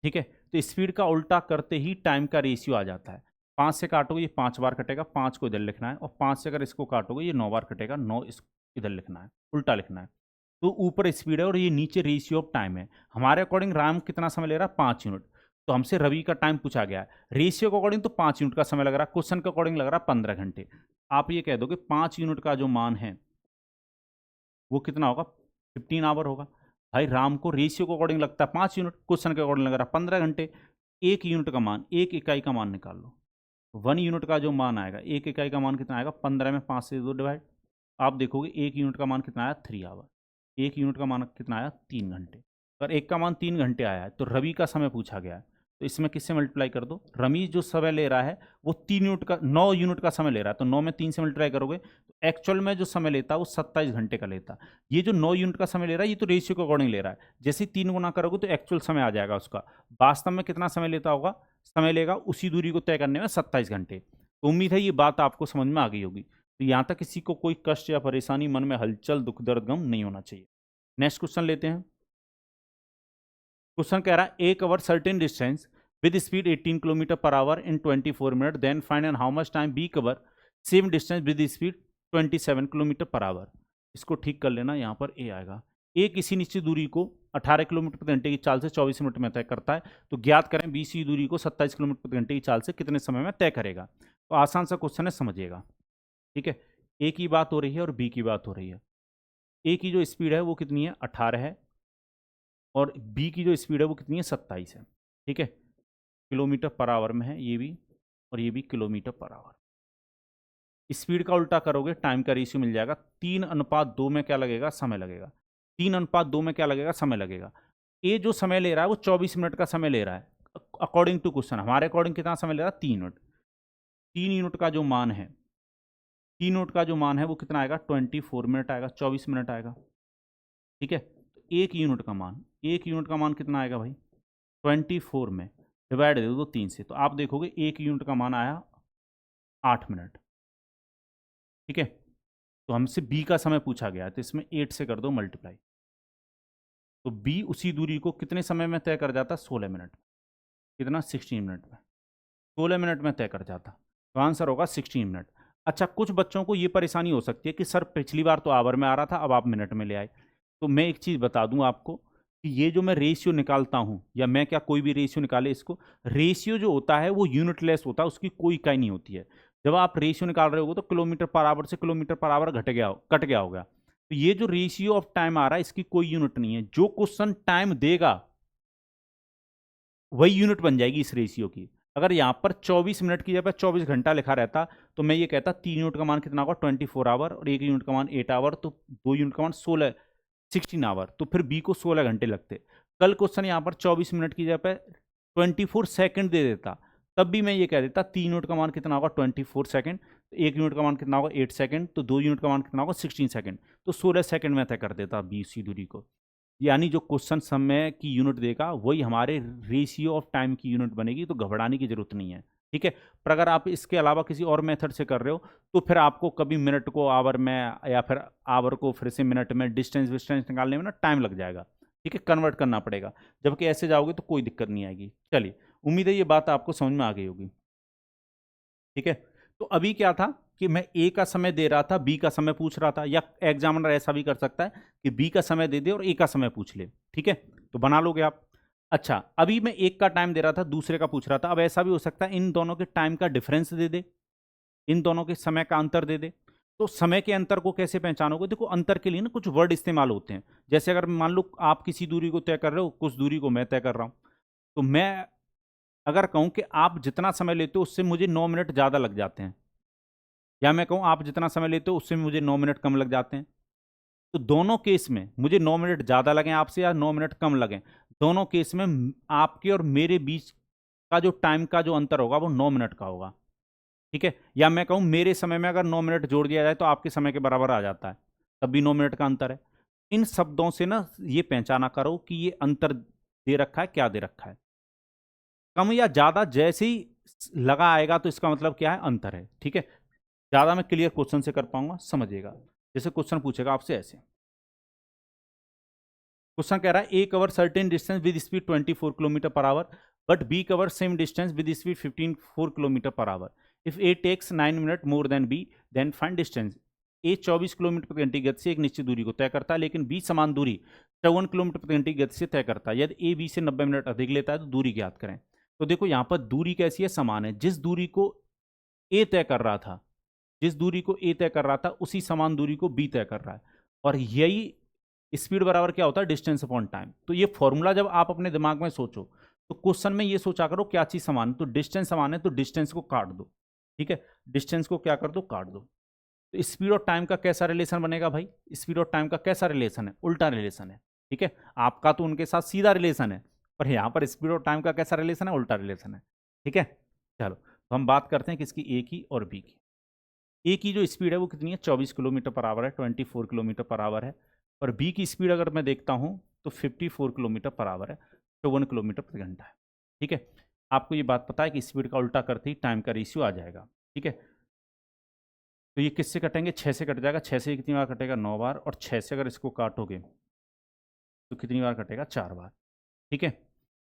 ठीक है, तो स्पीड का उल्टा करते ही टाइम का रेशियो आ जाता है। 5 से काटोगे ये 5 बार कटेगा, 5 को इधर लिखना है, और 5 से अगर इसको काटोगे ये 9 बार कटेगा, 9 इधर लिखना है, उल्टा लिखना है। तो ऊपर स्पीड है और ये नीचे रेशियो ऑफ टाइम है। हमारे अकॉर्डिंग राम कितना समय ले रहा है, 5 यूनिट, तो हमसे रवि का टाइम पूछा गया है। रेशियो के अकॉर्डिंग तो 5 यूनिट का समय लग रहा है, क्वेश्चन के अकॉर्डिंग लग रहा है 15 घंटे। आप ये कह दोगे 5 यूनिट का जो मान है वो कितना होगा, 15 आवर होगा। भाई राम को रेशियो के अकॉर्डिंग लगता है 5 यूनिट, क्वेश्चन के अकॉर्डिंग लग रहा है 15 घंटे। एक यूनिट का मान, एक इकाई का मान निकाल लो। 1 यूनिट का जो मान आएगा, एक इकाई का मान कितना आएगा, 15 में 5 से 2 डिवाइड। आप देखोगे एक यूनिट का मान कितना आया, 3 आवर। एक यूनिट का मान कितना आया, 3 घंटे। अगर एक का मान 3 घंटे आया है तो रवि का समय पूछा गया है, तो इसमें किससे मल्टीप्लाई कर दो, रवि जो समय ले रहा है वो 3 यूनिट का 9 यूनिट का समय ले रहा है, तो 9 में 3 से मल्टीप्लाई करोगे तो एक्चुअल में जो समय लेता है वो 27 घंटे का लेता। ये जो 9 यूनिट का समय ले रहा है ये तो रेशियो के अकॉर्डिंग ले रहा है, जैसे ही 3 गुना करोगे तो एक्चुअल समय आ जाएगा उसका। वास्तव में कितना समय लेता होगा, समय लेगा उसी दूरी को तय करने में 27 घंटे। तो उम्मीद है ये बात आपको समझ में आ गई होगी। तो यहाँ तक किसी को कोई कष्ट या परेशानी, मन में हलचल, दुख दर्द, गम नहीं होना चाहिए। नेक्स्ट क्वेश्चन लेते हैं। क्वेश्चन कह रहा है A cover certain distance with speed 18 kilometre per hour in 24 minute, then find out how much time B cover same distance with speed 27 kilometre per hour. इसको ठीक कर लेना, यहाँ पर ए आएगा। ए किसी निश्चित दूरी को 18 किलोमीटर प्रति घंटे की चाल से 24 मिनट में तय करता है, तो ज्ञात करें बी सी दूरी को 27 किलोमीटर प्रति घंटे की चाल से कितने समय में तय करेगा। तो आसान सा क्वेश्चन है, समझिएगा। ठीक है, ए की बात हो रही है और बी की बात हो रही है। ए की जो स्पीड है वो कितनी है, 18 है, और बी की जो स्पीड है वो कितनी है, 27 है। ठीक है, किलोमीटर पर आवर में है ये भी, और ये भी किलोमीटर पर आवर। स्पीड का उल्टा करोगे टाइम का रेशियो मिल जाएगा। 3:2 में क्या लगेगा, समय लगेगा। 3:2 में क्या लगेगा, समय लगेगा। ये जो समय ले रहा है वो 24 मिनट का समय ले रहा है अकॉर्डिंग टू क्वेश्चन। हमारे अकॉर्डिंग कितना समय ले रहा है, 3 यूनिट। 3 यूनिट का जो मान है, 3 यूनिट का जो मान है वो कितना आएगा, 24 मिनट आएगा, 24 मिनट आएगा। ठीक है, तो एक यूनिट का मान, एक यूनिट का मान कितना आएगा भाई, 24 में डिवाइड दे दो 3 से, तो आप देखोगे एक यूनिट का मान आया 8 मिनट। ठीक है, तो हमसे बी का समय पूछा गया है, तो इसमें 8 से कर दो मल्टीप्लाई, तो बी उसी दूरी को कितने समय में तय कर जाता, 16 मिनट में। कितना, 16 मिनट में, 16 मिनट में तय कर जाता। तो आंसर होगा 16 मिनट। अच्छा, कुछ बच्चों को ये परेशानी हो सकती है कि सर पिछली बार तो आवर में आ रहा था, अब आप मिनट में ले आए। तो मैं एक चीज़ बता दूं आपको कि ये जो मैं रेशियो निकालता हूं, या मैं क्या कोई भी रेशियो निकाले, इसको रेशियो जो होता है वो यूनिटलेस होता है, उसकी कोई इकाई नहीं होती है। जब आप रेशियो निकाल रहे हो तो किलोमीटर पर आवर से किलोमीटर पर आवर कट गया होगा। तो ये जो रेशियो ऑफ टाइम आ रहा है इसकी कोई यूनिट नहीं है। जो क्वेश्चन टाइम देगा वही यूनिट बन जाएगी इस रेशियो की। अगर यहाँ पर 24 मिनट की जगह 24 घंटा लिखा रहता तो मैं ये कहता 3 यूनिट का मान कितना होगा, 24 आवर, और 1 यूनिट का मान 8 आवर, तो 2 यूनिट का मान 16 आवर, तो फिर बी को 16 घंटे लगते। कल क्वेश्चन यहाँ पर 24 मिनट की जगह पे 24 सेकंड दे देता, तब भी मैं ये कह देता 3 यूनिट का मान कितना होगा, 24 सेकंड, 1 यूनिट का मान कितना होगा, 8 सेकंड, तो 2 यूनिट का मान कितना होगा, 16 सेकंड, तो 16 सेकंड में तय कर देता बी सी दूरी को। यानी जो क्वेश्चन समय की यूनिट देगा वही हमारे रेशियो ऑफ टाइम की यूनिट बनेगी, तो घबराने की जरूरत नहीं है। ठीक है, पर अगर आप इसके अलावा किसी और मेथड से कर रहे हो तो फिर आपको कभी मिनट को आवर में, या फिर आवर को फिर से मिनट में, डिस्टेंस विस्टेंस निकालने में ना टाइम लग जाएगा। ठीक है, कन्वर्ट करना पड़ेगा। जबकि ऐसे जाओगे तो कोई दिक्कत नहीं आएगी। चलिए, उम्मीद है ये बात आपको समझ में आ गई होगी। ठीक है, तो अभी क्या था कि मैं ए का समय दे रहा था, बी का समय पूछ रहा था, या एग्जामिनर ऐसा भी कर सकता है कि बी का समय दे दे और ए का समय पूछ ले। ठीक है, तो बना लोगे आप। अच्छा, अभी मैं एक का टाइम दे रहा था, दूसरे का पूछ रहा था। अब ऐसा भी हो सकता है इन दोनों के टाइम का डिफरेंस दे दे, इन दोनों के समय का अंतर दे दे। तो समय के अंतर को कैसे पहचानोगे, देखो अंतर के लिए ना कुछ वर्ड इस्तेमाल होते हैं। जैसे अगर मान लो आप किसी दूरी को तय कर रहे हो, कुछ दूरी को मैं तय कर रहा हूं, तो मैं अगर कहूं कि आप जितना समय लेते हो उससे मुझे 9 मिनट ज़्यादा लग जाते हैं, या मैं कहूं आप जितना समय लेते हो उससे मुझे 9 मिनट कम लग जाते हैं, तो दोनों केस में मुझे 9 मिनट ज़्यादा लगें आपसे या 9 मिनट कम लगें, दोनों केस में आपके और मेरे बीच का जो टाइम का जो अंतर होगा वो 9 मिनट का होगा। ठीक है, या मैं कहूँ मेरे समय में अगर 9 मिनट जोड़ दिया जाए तो आपके समय के बराबर आ जाता है, तब भी 9 मिनट का अंतर है। इन शब्दों से ना ये पहचाना करो कि ये अंतर दे रखा है, क्या दे रखा है। कम या ज़्यादा जैसे ही लगा आएगा तो इसका मतलब क्या है, अंतर है। ठीक है, ज़्यादा मैं क्लियर क्वेश्चन से कर पाऊंगा, समझिएगा। जैसे क्वेश्चन पूछेगा आपसे ऐसे, क्वेश्चन कह रहा है A cover certain distance with speed 24 kilometre per hour but B cover same distance with speed 15 kilometre per hour. If A takes 9 minute more than B then find distance. A 24 kilometre प्रति घंटे की गति से एक निश्चित दूरी को तय करता है, लेकिन बी समान दूरी 54 किलोमीटर प्रति घंटे की गति से तय करता है। यदि ए बी से 90 मिनट अधिक लेता है तो दूरी ज्ञात करें। तो देखो यहाँ पर दूरी कैसी है, समान है। जिस दूरी को ए तय कर रहा था, जिस दूरी को ए तय कर रहा था उसी समान दूरी को बी तय कर रहा है। और यही स्पीड बराबर क्या होता है, डिस्टेंस अपॉन टाइम। तो ये फॉर्मूला जब आप अपने दिमाग में सोचो तो क्वेश्चन में ये सोचा करो क्या चीज समान है, तो डिस्टेंस समान है तो डिस्टेंस को काट दो। ठीक है, डिस्टेंस को क्या कर दो, काट दो। तो स्पीड और टाइम का कैसा रिलेशन बनेगा भाई, स्पीड और टाइम का कैसा रिलेशन है, उल्टा रिलेशन है। ठीक है, आपका तो उनके साथ सीधा रिलेशन है, पर यहां पर स्पीड और टाइम का कैसा रिलेशन है, उल्टा रिलेशन है। ठीक है, चलो तो हम बात करते हैं किसकी, ए की और बी की। ए की जो स्पीड है वो कितनी है, 24 किलोमीटर पर आवर है, 24 किलोमीटर पर आवर है। और बी की स्पीड अगर मैं देखता हूँ तो 54 किलोमीटर पर आवर है, 54 किलोमीटर प्रति घंटा है। ठीक है, आपको ये बात पता है कि स्पीड का उल्टा करते ही टाइम का रेशियो आ जाएगा। ठीक है, तो ये किससे कटेंगे, 6 से कट जाएगा। 6 से कितनी बार कटेगा, 9 बार। और 6 से अगर इसको काटोगे तो कितनी बार कटेगा, 4 बार। ठीक है,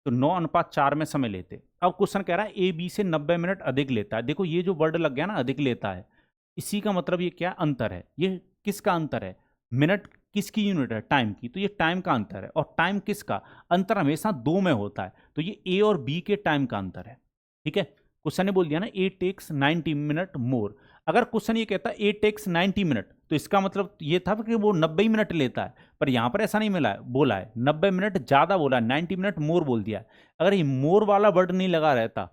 तो 9:4 में समय लेते। अब क्वेश्चन कह रहा है ए बी से 90 मिनट अधिक लेता है। देखो ये जो वर्ड लग गया ना, अधिक लेता है, इसी का मतलब ये क्या, अंतर है। ये किसका अंतर है, मिनट किसकी यूनिट है, टाइम की। तो ये टाइम का अंतर है। और टाइम किसका, अंतर हमेशा दो में होता है, तो ये ए और बी के टाइम का अंतर है। ठीक है, क्वेश्चन ने बोल दिया ना ए टेक्स 90 मिनट मोर। अगर क्वेश्चन ये कहता है ए टेक्स 90 मिनट तो इसका मतलब ये था कि वो 90 मिनट लेता है, पर यहां पर ऐसा नहीं मिला है, बोला है 90 मिनट ज्यादा, बोला है 90 मिनट मोर बोल दिया है। अगर ये मोर वाला वर्ड नहीं लगा रहता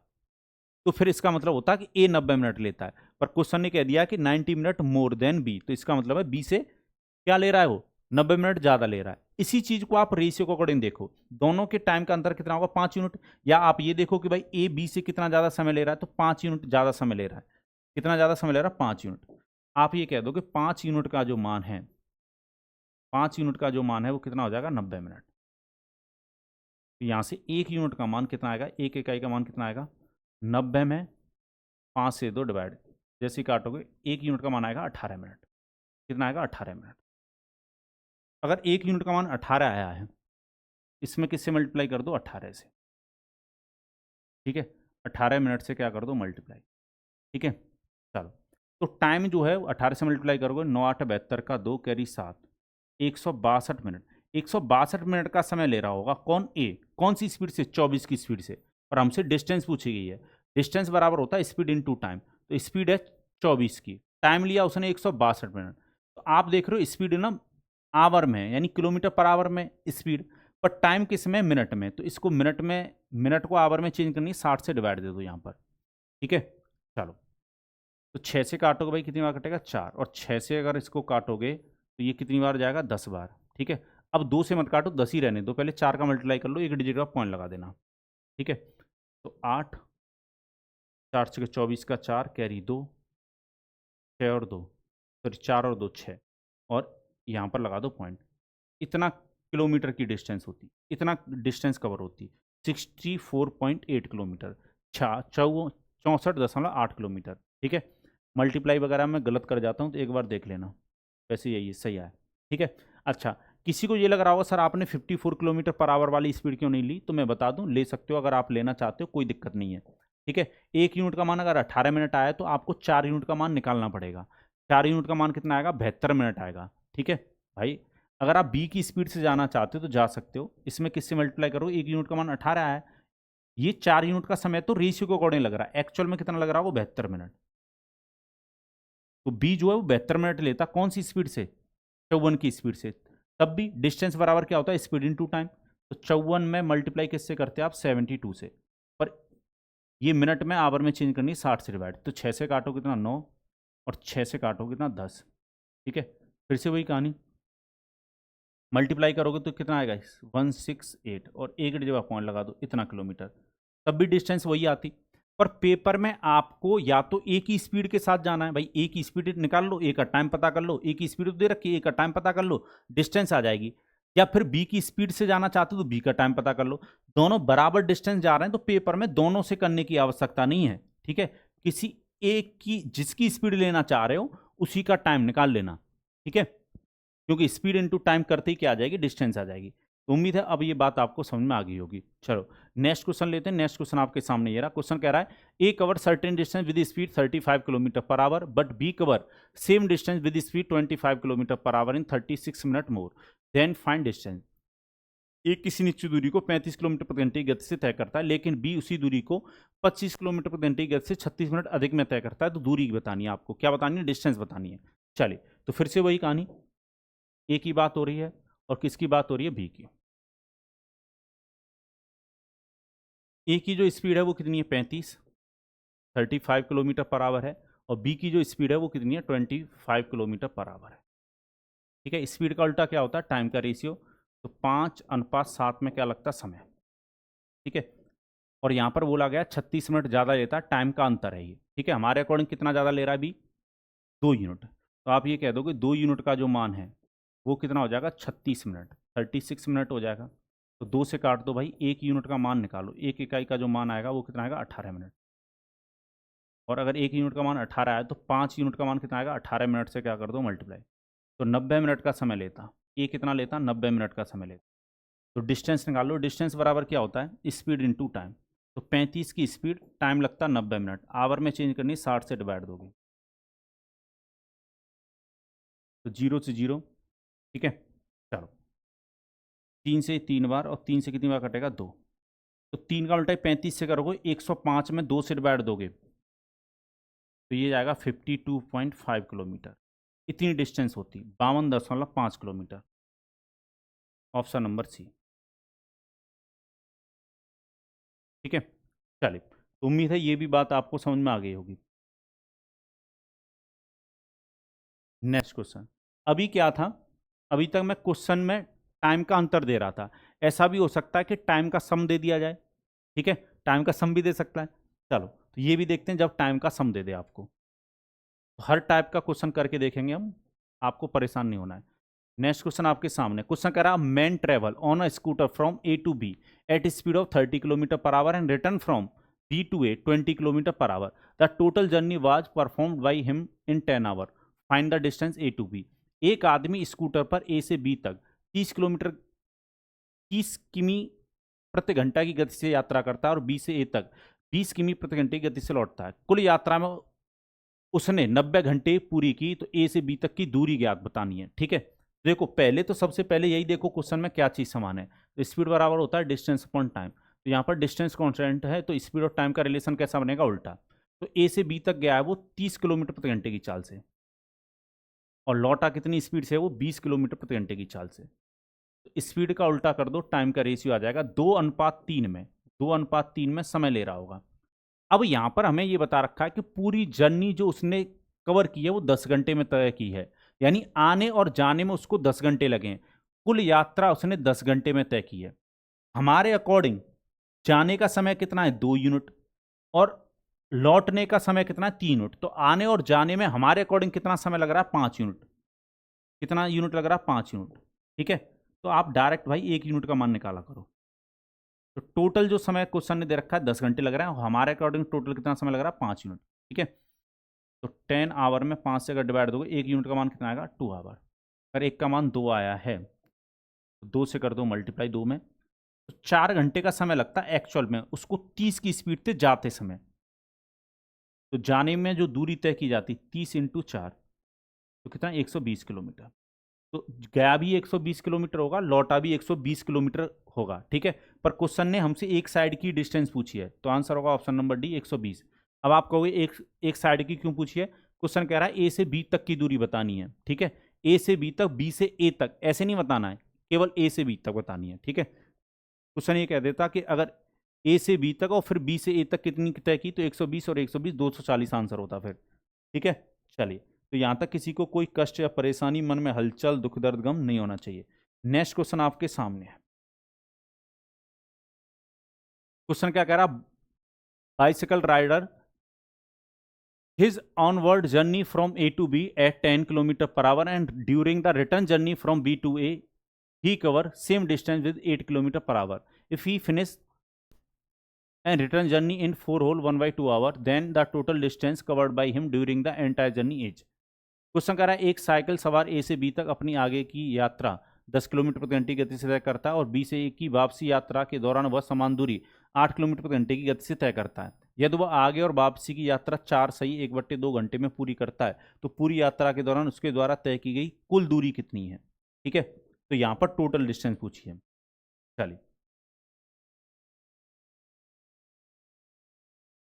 तो फिर इसका मतलब होता कि ए 90 मिनट लेता है, पर क्वेश्चन ने कह दिया कि 90 मिनट मोर देन बी, तो इसका मतलब है बी से क्या ले रहा है, वो 90 मिनट ज्यादा ले रहा है। इसी चीज को आप रेशियो के अकॉर्डिंग देखो, दोनों के टाइम का अंतर कितना होगा, 5 यूनिट। या आप ये देखो कि भाई ए बी से कितना ज्यादा समय ले रहा है, तो 5 यूनिट ज्यादा समय ले रहा है। कितना ज्यादा समय ले रहा है, 5 यूनिट। आप ये कह दो कि 5 यूनिट का जो मान है, 5 यूनिट का जो मान है वो कितना हो जाएगा, 90 मिनट। तो यहां से 1 यूनिट का मान कितना आएगा, एक इकाई का मान कितना आएगा, 90 में 5 से 2 डिवाइड, जैसे ही काटोगे 1 यूनिट का मान आएगा 18 मिनट। कितना आएगा, 18 मिनट। अगर 1 यूनिट का मान 18 आया है, इसमें किससे मल्टीप्लाई कर दो, 18 से। ठीक है, 18 मिनट से क्या कर दो, मल्टीप्लाई। ठीक है, चलो तो टाइम जो है 18 से मल्टीप्लाई करोगे, 9 8 72 का 2 कैरी 7, 162 मिनट। 162 मिनट का समय ले रहा होगा कौन, ए। कौन सी स्पीड से, 24 की स्पीड से। और हमसे डिस्टेंस पूछी गई है, डिस्टेंस बराबर होता है स्पीड इनटू टाइम। तो स्पीड है 24 की, टाइम लिया उसने 162 मिनट। तो आप देख रहे हो स्पीड ना आवर में, यानी किलोमीटर पर आवर में स्पीड, पर टाइम किस में, मिनट में। तो इसको मिनट में, मिनट को आवर में चेंज करनी है, 60 से डिवाइड दे दो यहाँ पर। ठीक है, चलो तो 6 से काटोगे भाई कितनी बार कटेगा, 4। और 6 से अगर इसको काटोगे तो ये कितनी बार जाएगा, 10 बार। ठीक है, अब 2 से मत काटो, 10 ही रहने दो, पहले 4 का मल्टीप्लाई कर लो, एक डिजिट का पॉइंट लगा देना। ठीक है, तो 8, 4 से 24 का 4 कैरी 2, 6 और 2, सॉरी 4 और 2 6, और यहाँ पर लगा दो पॉइंट। इतना किलोमीटर की डिस्टेंस होती, इतना डिस्टेंस कवर होती, 64.8 किलोमीटर, 64.8 किलोमीटर। ठीक है, मल्टीप्लाई वगैरह मैं गलत कर जाता हूँ तो एक बार देख लेना, वैसे यही सही आया। ठीक है, अच्छा किसी को ये लग रहा होगा सर आपने 54 किलोमीटर पर आवर वाली स्पीड क्यों नहीं ली, तो मैं बता दूं ले सकते हो, अगर आप लेना चाहते हो कोई दिक्कत नहीं है। ठीक है, 1 यूनिट का मान अगर 18 मिनट आया तो आपको 4 यूनिट का मान निकालना पड़ेगा। 4 यूनिट का मान कितना आएगा, 72 मिनट आएगा। ठीक है भाई, अगर आप बी की स्पीड से जाना चाहते हो तो जा सकते हो, इसमें किससे मल्टीप्लाई करो, 1 यूनिट का मान 18 आया है, ये 4 यूनिट का समय तो रेशियो के अकॉर्डिंग लग रहा है, एक्चुअल में कितना लग रहा है, वो 72 मिनट। तो बी जो है वो 72 मिनट लेता, कौन सी स्पीड से, 54 की स्पीड से। तब भी डिस्टेंस बराबर क्या होता है, स्पीड इन टू टाइम। तो 54 में मल्टीप्लाई किससे करते हैं आप, 72 से। पर ये मिनट में आवर में चेंज करनी है, 60 से डिवाइड। तो 6 से काटो कितना, 9, और 6 से काटो कितना, 10। ठीक है, फिर से वही कहानी, मल्टीप्लाई करोगे तो कितना आएगा 168 और एक जगह पॉइंट लगा दो इतना किलोमीटर, तब भी डिस्टेंस वही आती। पर पेपर में आपको या तो एक ही स्पीड के साथ जाना है, भाई एक ही स्पीड निकाल लो, एक का टाइम पता कर लो, एक ही स्पीड दे रखी, एक का टाइम पता कर लो, डिस्टेंस आ जाएगी। या फिर बी की स्पीड से जाना चाहते हो तो बी का टाइम पता कर लो। दोनों बराबर डिस्टेंस जा रहे हैं तो पेपर में दोनों से करने की आवश्यकता नहीं है, ठीक है। किसी एक की जिसकी स्पीड लेना चाह रहे हो उसी का टाइम निकाल लेना, ठीक है, क्योंकि स्पीड इनटू टाइम करते ही क्या आ जाएगी, डिस्टेंस आ जाएगी। तो उम्मीद है अब ये बात आपको समझ में आ गई होगी। चलो नेक्स्ट क्वेश्चन लेते हैं। नेक्स्ट क्वेश्चन आपके सामने ये रहा। क्वेश्चन कह रहा है A cover certain distance with speed 35 kilometre per hour but B cover same distance with speed 25 kilometre per hour in 36 minute more, then find distance. A किसी निश्चित दूरी को 35 किलोमीटर प्रति घंटे की गति से तय करता है, लेकिन बी उसी दूरी को 25 किलोमीटर प्रति घंटे की गति से 36 मिनट अधिक में तय करता है। तो दूरी बतानी है आपको, क्या बतानी है, डिस्टेंस बतानी है। चलिए तो फिर से वही कहानी, ए की बात हो रही है और किसकी बात हो रही है, बी की। ए की जो स्पीड है वो कितनी है 35 किलोमीटर पर आवर है, और बी की जो स्पीड है वो कितनी है 25 किलोमीटर पर आवर है, ठीक है। स्पीड का उल्टा क्या होता है, टाइम का रेशियो। तो 5:7 में क्या लगता है, समय, ठीक है। और यहाँ पर बोला गया 36 मिनट ज़्यादा लेता है, टाइम का अंतर है ये, ठीक है। हमारे अकॉर्डिंग कितना ज़्यादा ले रहा है बी, 2 यूनिट। तो आप ये कह दो कि 2 यूनिट का जो मान है वो कितना हो जाएगा 36 मिनट, 36 मिनट हो जाएगा। तो 2 से काट दो भाई, 1 यूनिट का मान निकालो, एक इकाई का जो मान आएगा वो कितना आएगा 18 मिनट। और अगर 1 यूनिट का मान 18 है तो 5 यूनिट का मान कितना आएगा 18 मिनट से क्या कर दो मल्टीप्लाई, तो 90 मिनट का समय लेता। ये कितना लेता, 90 मिनट का समय लेता। तो डिस्टेंस निकालो, डिस्टेंस बराबर क्या होता है, स्पीड इनटू टाइम। तो 35 की स्पीड, टाइम लगता 90 मिनट, आवर में चेंज करनी 60 से डिवाइड दोगे तो 0 से 0, ठीक है। चलो 3 से 3 बार, और 3 से कितनी बार कटेगा 2, तो 3 का उल्टा 35 से करोगे 105 में 2 से डिवाइड दोगे तो ये जाएगा 52.5 किलोमीटर। इतनी डिस्टेंस होती 52.5 किलोमीटर। ऑप्शन नंबर सी, ठीक है। चलिए तो उम्मीद है ये भी बात आपको समझ में आ गई होगी। नेक्स्ट क्वेश्चन, अभी क्या था, अभी तक मैं क्वेश्चन में टाइम का अंतर दे रहा था। ऐसा भी हो सकता है कि टाइम का सम दे दिया जाए, ठीक है, टाइम का सम भी दे सकता है। चलो तो ये भी देखते हैं जब टाइम का सम दे दे आपको। तो हर टाइप का क्वेश्चन करके देखेंगे हम, आपको परेशान नहीं होना है। नेक्स्ट क्वेश्चन आपके सामने, क्वेश्चन कह रहा है man travel on a scooter from A to B at speed of 30 kilometre per hour and return from B to A 20 kilometre per hour. The total journey was performed by him in 10 hour, find the distance A to B. एक आदमी scooter पर ए से B तक 30 किमी प्रति घंटा की गति से यात्रा करता है और बी से ए तक 20 किमी प्रति घंटे की गति से लौटता है। कुल यात्रा में उसने 90 घंटे पूरी की, तो ए से बी तक की दूरी ज्ञात बतानी है, ठीक है। देखो पहले तो सबसे पहले यही देखो क्वेश्चन में क्या चीज समान है, तो स्पीड बराबर होता है डिस्टेंस अपॉन टाइम। तो यहाँ पर डिस्टेंस कॉन्स्टेंट है तो स्पीड और टाइम का रिलेशन कैसा बनेगा, उल्टा। तो ए से बी तक गया है वो 30 किलोमीटर प्रति घंटे की चाल से, और लौटा कितनी स्पीड से, वो 20 किलोमीटर प्रति घंटे की चाल से। तो स्पीड का उल्टा कर दो, टाइम का रेशियो आ जाएगा 2:3 में, 2:3 में समय ले रहा होगा। अब यहां पर हमें ये बता रखा है कि पूरी जर्नी जो उसने कवर की है वो 10 घंटे में तय की है, यानी आने और जाने में उसको 10 घंटे लगे हैं। कुल यात्रा उसने 10 घंटे में तय की है। हमारे अकॉर्डिंग जाने का समय कितना है 2 यूनिट, और लौटने का समय कितना है 3 यूनिट। तो आने और जाने में हमारे अकॉर्डिंग कितना समय लग रहा है 5 यूनिट। कितना यूनिट लग रहा है 5 यूनिट, ठीक है। तो आप डायरेक्ट भाई 1 यूनिट का मान निकाला करो। तो टोटल जो समय क्वेश्चन ने दे रखा है 10 घंटे लग रहा है, और हमारे अकॉर्डिंग टोटल कितना समय लग रहा है 5 यूनिट, ठीक है। तो 10 आवर में 5 से अगर डिवाइड दोगे 1 यूनिट का मान कितना आएगा 2 आवर। अगर एक का मान 2 आया है तो 2 से कर दो मल्टीप्लाई 2 में, तो 4 घंटे का समय लगता है एक्चुअल में उसको 30 की स्पीड से जाते समय। तो जाने में जो दूरी तय की जाती 30 इंटू 4, तो कितना 120 किलोमीटर। तो गया भी 120 किलोमीटर होगा, लौटा भी 120 किलोमीटर होगा, ठीक है। पर क्वेश्चन ने हमसे एक साइड की डिस्टेंस पूछी है, तो आंसर होगा ऑप्शन नंबर डी 120। अब आप कहोगे एक साइड की क्यों पूछी है, क्वेश्चन कह रहा है ए से बी तक की दूरी बतानी है, ठीक है। ए से बी तक, बी से ए तक ऐसे नहीं बताना है, केवल ए से बी तक बतानी है, ठीक है। क्वेश्चन ये कह देता कि अगर ए से बी तक और फिर बी से ए तक कितनी तय की, तो 120 और 120 240 आंसर होता फिर, ठीक है। चलिए तो यहाँ तक किसी को कोई कष्ट या परेशानी, मन में हलचल, दुख दर्द गम नहीं होना चाहिए। नेक्स्ट क्वेश्चन आपके सामने है। क्वेश्चन क्या कह रहा, bicycle rider his onward journey from A to B at 10 km per hour and during the return journey from B to A he cover same distance with 8 km per hour. If he finish and return journey in 4 whole 1 by 2 hour, then the total distance covered by him during the entire journey is। Question कह रहा है एक cycle सवार ए से B तक अपनी आगे की यात्रा 10 किलोमीटर प्रति घंटे की गति से तय करता है और बी से ए की वापसी यात्रा के दौरान वह समान दूरी 8 किलोमीटर प्रति घंटे की गति से तय करता है। यदि वह आगे और वापसी की यात्रा 4 सही 1/2 घंटे में पूरी करता है तो पूरी यात्रा के दौरान उसके द्वारा तय की गई कुल दूरी कितनी है। ठीक है, तो यहाँ पर टोटल डिस्टेंस पूछी है। चलिए,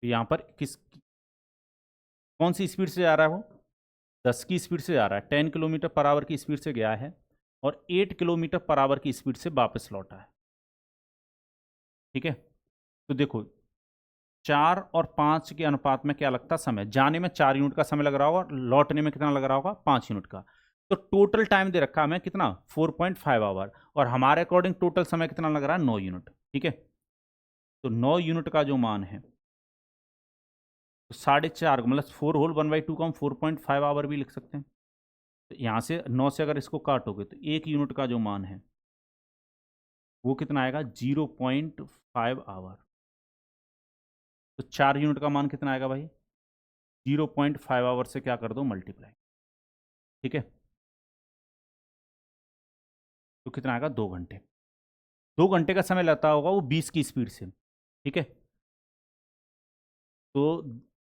तो यहाँ पर कौन सी स्पीड से जा रहा है, वो 10 की स्पीड से जा रहा है, 10 किलोमीटर पर आवर की स्पीड से गया है और 8 किलोमीटर पर आवर की स्पीड से वापस लौटा है। ठीक है, तो देखो 4 और 5 के अनुपात में क्या लगता है समय, जाने में 4 यूनिट का समय लग रहा होगा और लौटने में कितना लग रहा होगा 5 यूनिट का। तो टोटल टाइम दे रखा है हमें कितना 4.5 आवर और हमारे अकॉर्डिंग टोटल समय कितना लग रहा है 9 यूनिट। ठीक है, तो 9 यूनिट का जो मान है तो 4.5 मतलब 4 होल 1/2 को हम 4.5 आवर भी लिख सकते हैं। तो यहाँ से 9 से अगर इसको काटोगे तो 1 यूनिट का जो मान है वो कितना आएगा 0.5 आवर। तो 4 यूनिट का मान कितना आएगा भाई 0.5 आवर से क्या कर दो मल्टीप्लाई। ठीक है, तो कितना आएगा 2 घंटे। 2 घंटे का समय लगता होगा वो 20 की स्पीड से। ठीक है, तो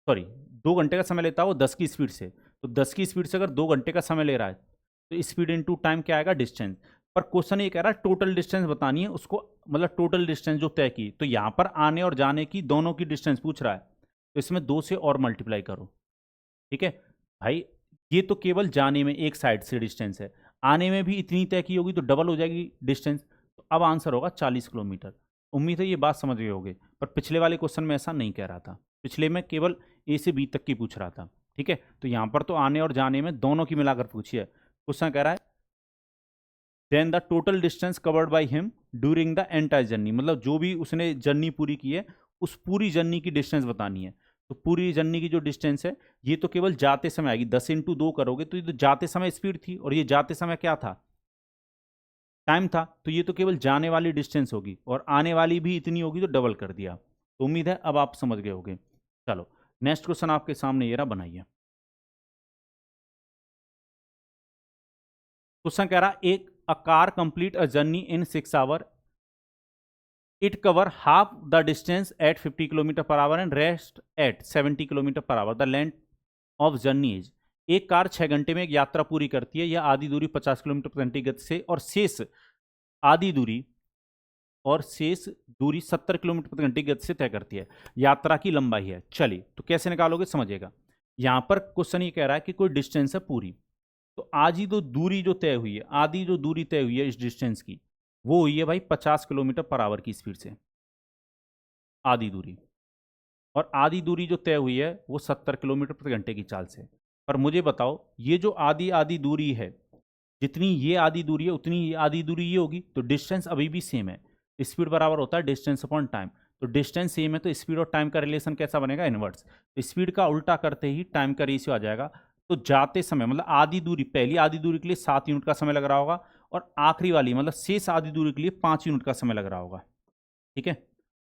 सॉरी 2 घंटे का समय लेता है वो 10 की स्पीड से, तो 10 की स्पीड से अगर 2 घंटे का समय ले रहा है तो स्पीड इनटू टाइम क्या आएगा डिस्टेंस। पर क्वेश्चन ये कह रहा है टोटल डिस्टेंस बतानी है उसको, मतलब टोटल डिस्टेंस जो तय की, तो यहाँ पर आने और जाने की दोनों की डिस्टेंस पूछ रहा है तो इसमें 2 से और मल्टीप्लाई करो। ठीक है भाई, ये तो केवल जाने में एक साइड से डिस्टेंस है, आने में भी इतनी तय की होगी तो डबल हो जाएगी डिस्टेंस। तो अब आंसर होगा 40 किलोमीटर। उम्मीद है ये बात समझ गए होगे, पर पिछले वाले क्वेश्चन में ऐसा नहीं कह रहा था, पिछले में केवल ए से बी तक की पूछ रहा था। ठीक है, तो यहाँ पर तो आने और जाने में दोनों की मिलाकर पूछी है। क्वेश्चन कह रहा है then the total distance covered by him during the entire journey, मतलब जो भी उसने जर्नी पूरी की है उस पूरी जर्नी की डिस्टेंस बतानी है। तो पूरी जर्नी की जो डिस्टेंस है ये तो केवल जाते समय आएगी, 10 इंटू 2 करोगे तो ये तो जाते समय स्पीड थी और ये जाते समय क्या था टाइम था, तो ये तो केवल जाने वाली डिस्टेंस होगी और आने वाली भी इतनी होगी तो डबल कर दिया। तो उम्मीद है अब आप समझ गए होंगे। चलो नेक्स्ट क्वेश्चन आपके सामने ये रहा, बनाइए। क्वेश्चन कह रहा एक a car complete a journey in 6 hour, it cover half the distance at 50 kilometre per hour and rest at 70 kilometre per hour, the length of journey is. एक कार 6 घंटे में एक यात्रा पूरी करती है, यह आधी दूरी 50 किलोमीटर प्रति घंटे की गति से और आधी दूरी शेष दूरी 70 किलोमीटर प्रति घंटे की गति से तय करती है। यात्रा की लंबाई है। चलिए तो कैसे निकालोगे समझिएगा। यहां पर क्वेश्चन ये कह रहा है कि कोई डिस्टेंस है पूरी, तो आधी जो दूरी जो तय हुई है, आधी जो दूरी तय हुई है इस डिस्टेंस की वो हुई है भाई 50 किलोमीटर पर आवर की स्पीड से आधी दूरी, और आधी दूरी जो तय हुई है वो 70 किलोमीटर प्रति घंटे की चाल से। पर मुझे बताओ ये जो आधी आधी दूरी है, जितनी ये आधी दूरी है उतनी ये आधी दूरी ये होगी, तो डिस्टेंस अभी भी सेम है। स्पीड बराबर होता है डिस्टेंस अपॉन टाइम, तो डिस्टेंस सेम है तो स्पीड और टाइम का रिलेशन कैसा बनेगा इनवर्स। स्पीड का उल्टा करते ही टाइम का रेशियो आ जाएगा। तो जाते समय मतलब आधी दूरी, पहली आधी दूरी के लिए 7 यूनिट का समय लग रहा होगा और आखिरी वाली मतलब शेष आधी दूरी के लिए 5 यूनिट का समय लग रहा होगा। ठीक है,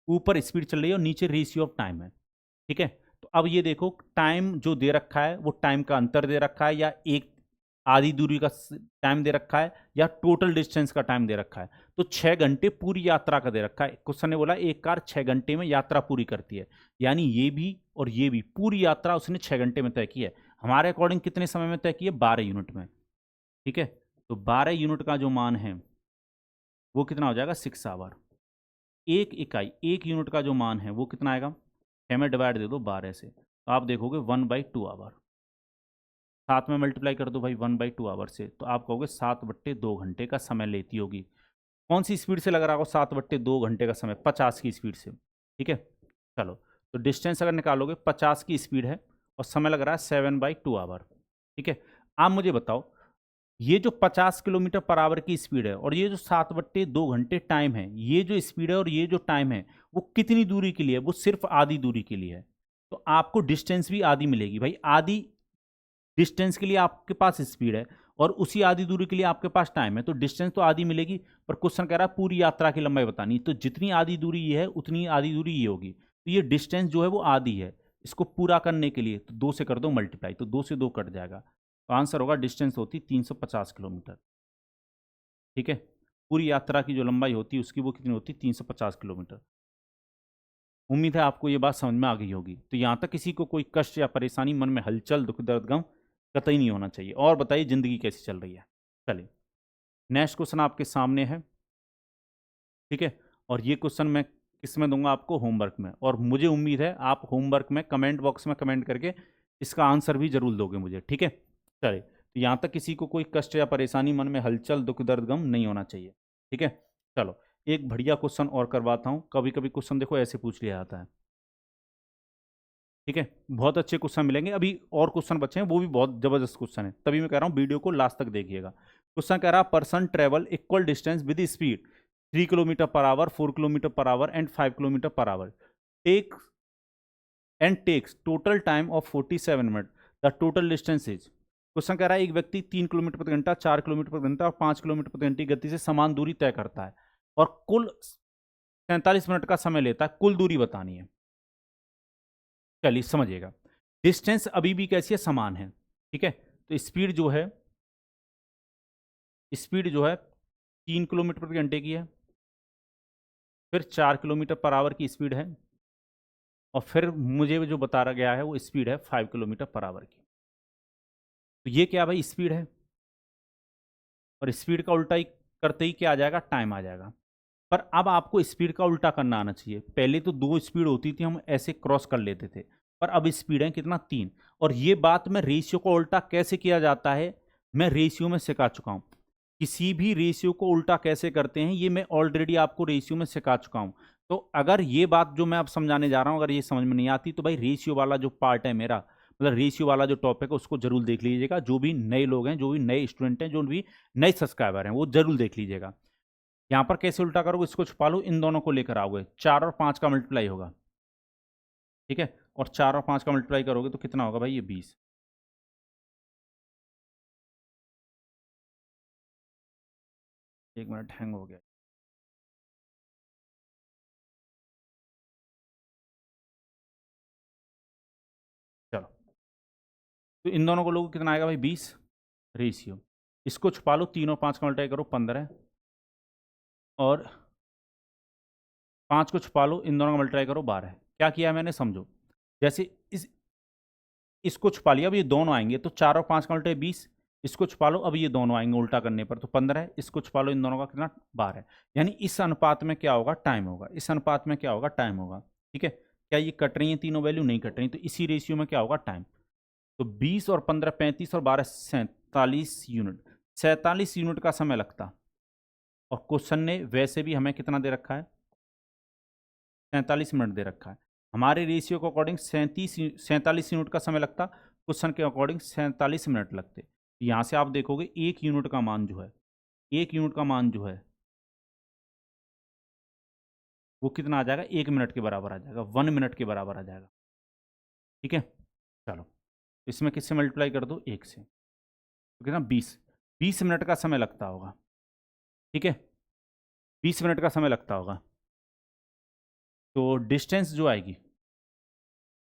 ऊपर स्पीड चल रही है और नीचे रेशियो ऑफ टाइम है। ठीक है, तो अब ये देखो टाइम जो दे रखा है वो टाइम का अंतर दे रखा है या एक आधी दूरी का टाइम दे रखा है या टोटल डिस्टेंस का टाइम दे रखा है। तो 6 घंटे पूरी यात्रा का दे रखा है। क्वेश्चन ने बोला एक कार 6 घंटे में यात्रा पूरी करती है, यानी ये भी और ये भी पूरी यात्रा उसने 6 घंटे में तय की है। हमारे अकॉर्डिंग कितने समय में तय की है 12 यूनिट में। ठीक है, तो 12 यूनिट का जो मान है वो कितना हो जाएगा 6 आवर। एक इकाई एक यूनिट का जो मान है वो कितना आएगा, 6 में डिवाइड दे दो 12 से, तो आप देखोगे 1/2 आवर। 7 में मल्टीप्लाई कर दो भाई 1/2 आवर से, तो आप कहोगे 7/2 घंटे का समय लेती होगी। कौन सी स्पीड से लग रहा होगा 7/2 घंटे का समय, 50 की स्पीड से। ठीक है, चलो तो डिस्टेंस अगर निकालोगे 50 की स्पीड है और समय लग रहा है 7/2 आवर। ठीक है, आप मुझे बताओ ये जो 50 किलोमीटर पर आवर की स्पीड है और ये जो 7/2 घंटे टाइम है, ये जो स्पीड है और ये जो टाइम है, वो कितनी दूरी के लिए है? वो सिर्फ आधी दूरी के लिए है। तो आपको डिस्टेंस भी आधी मिलेगी भाई। आधी डिस्टेंस के लिए आपके पास स्पीड है और उसी आधी दूरी के लिए आपके पास टाइम है, तो डिस्टेंस तो आधी मिलेगी। पर क्वेश्चन कह रहा है पूरी यात्रा की लंबाई बतानी, तो जितनी आधी दूरी ये है उतनी आधी दूरी ये होगी। तो ये डिस्टेंस जो है वो आधी है। इसको पूरा करने के लिए तो 2 से कर दो मल्टीप्लाई, तो 2 से 2 कट जाएगा, तो आंसर होगा डिस्टेंस होती 350 किलोमीटर। ठीक है, पूरी यात्रा की जो लंबाई होती है उसकी वो कितनी होती है? 350 किलोमीटर। उम्मीद है आपको ये बात समझ में आ गई होगी। तो यहाँ तक किसी को कोई कष्ट या परेशानी, मन में हलचल, दुख, दर्द, गम कतई नहीं होना चाहिए। और बताइए जिंदगी कैसी चल रही है? चलिए, नेक्स्ट क्वेश्चन आपके सामने है। ठीक है, और ये क्वेश्चन मैं किस में दूंगा आपको? होमवर्क में। और मुझे उम्मीद है आप होमवर्क में कमेंट बॉक्स में कमेंट करके इसका आंसर भी जरूर दोगे मुझे। ठीक है, चलिए, तो यहाँ तक किसी को कोई कष्ट या परेशानी, मन में हलचल, दुख, दर्द, गम नहीं होना चाहिए। ठीक है, चलो एक बढ़िया क्वेश्चन और करवाता हूँ। कभी कभी क्वेश्चन देखो ऐसे पूछ लिया जाता है। ठीक है, बहुत अच्छे क्वेश्चन मिलेंगे। अभी और क्वेश्चन बचे हैं, वो भी बहुत जबरदस्त क्वेश्चन है, तभी मैं कह रहा हूँ वीडियो को लास्ट तक देखिएगा। क्वेश्चन कह रहा है person travel equal distance with speed 3 kilometre per hour, 4 kilometre per hour and 5 kilometre per hour, take and takes total time of 47 minute, the total distance is. Question कह रहा है एक व्यक्ति 3 किलोमीटर प्रति घंटा, 4 किलोमीटर प्रति घंटा और 5 किलोमीटर प्रति घंटे की गति से समान दूरी तय करता है और कुल 47 मिनट का समय लेता है। कुल दूरी बतानी है। चलिए समझिएगा, डिस्टेंस अभी भी कैसी है? समान है। ठीक है, तो स्पीड जो है 3 किलोमीटर प्रति घंटे की है, फिर 4 किलोमीटर पर आवर की स्पीड है, और फिर मुझे जो बता रहा गया है वो स्पीड है 5 किलोमीटर पर आवर की। तो ये क्या भाई? स्पीड है, और स्पीड का उल्टा ही करते ही क्या आ जाएगा? टाइम आ जाएगा। पर अब आपको स्पीड का उल्टा करना आना चाहिए। पहले तो 2 स्पीड होती थी, हम ऐसे क्रॉस कर लेते थे, पर अब स्पीड है कितना? 3। और ये बात मैं रेशियो को उल्टा कैसे किया जाता है मैं रेशियो में सिखा चुका हूँ। किसी भी रेशियो को उल्टा कैसे करते हैं ये मैं ऑलरेडी आपको रेशियो में सिखा चुका हूँ। तो अगर ये बात जो मैं अब समझाने जा रहा हूँ अगर ये समझ में नहीं आती तो भाई रेशियो वाला जो पार्ट है मेरा, मतलब रेशियो वाला जो टॉपिक है उसको जरूर देख लीजिएगा। जो भी नए लोग हैं, जो भी नए स्टूडेंट हैं, जो भी नए सब्सक्राइबर हैं, वो जरूर देख लीजिएगा। यहां पर कैसे उल्टा करोगे? इसको छुपा लो, इन दोनों को लेकर आओगे, 4 और 5 का मल्टीप्लाई होगा। ठीक है, और 4 और 5 का मल्टीप्लाई करोगे तो कितना होगा भाई? ये 20। एक मिनट, हैंग हो गया। चलो, तो इन दोनों को लोगे कितना आएगा भाई? 20 रेशियो। इसको छुपा लो, 3 और 5 का मल्टीप्लाई करो 15, और 5 को छुपा लो, इन दोनों का मल्टीप्लाई करो 12। क्या किया मैंने? समझो, जैसे इसको छुपा लिया, अब ये दोनों आएंगे तो 4 और 5 का मल्टीप्लाई 20। इसको छुपा लो, अब ये दोनों आएंगे उल्टा करने पर तो 15 है। इसको छुपा लो, इन दोनों का कितना? 12। यानी इस अनुपात में क्या होगा? टाइम होगा। इस अनुपात में क्या होगा? टाइम होगा। ठीक है, क्या ये कट रही है तीनों वैल्यू? नहीं कट रही, तो इसी रेशियो में क्या होगा? टाइम। तो 20 और 15 35 और 12 47 यूनिट, 47 यूनिट का समय लगता। और क्वेश्चन ने वैसे भी हमें कितना दे रखा है? 47 मिनट दे रखा है। हमारे रेशियो के अकॉर्डिंग 47 यूनिट का समय लगता, क्वेश्चन के अकॉर्डिंग 47 मिनट लगते। यहाँ से आप देखोगे 1 यूनिट का मान जो है, 1 यूनिट का मान जो है वो कितना आ जाएगा? 1 मिनट के बराबर आ जाएगा, 1 मिनट के बराबर आ जाएगा। ठीक है, चलो इसमें किससे मल्टीप्लाई कर दो? 1 से, तो कितना? 20 मिनट का समय लगता होगा। ठीक है, 20 मिनट का समय लगता होगा। तो डिस्टेंस जो आएगी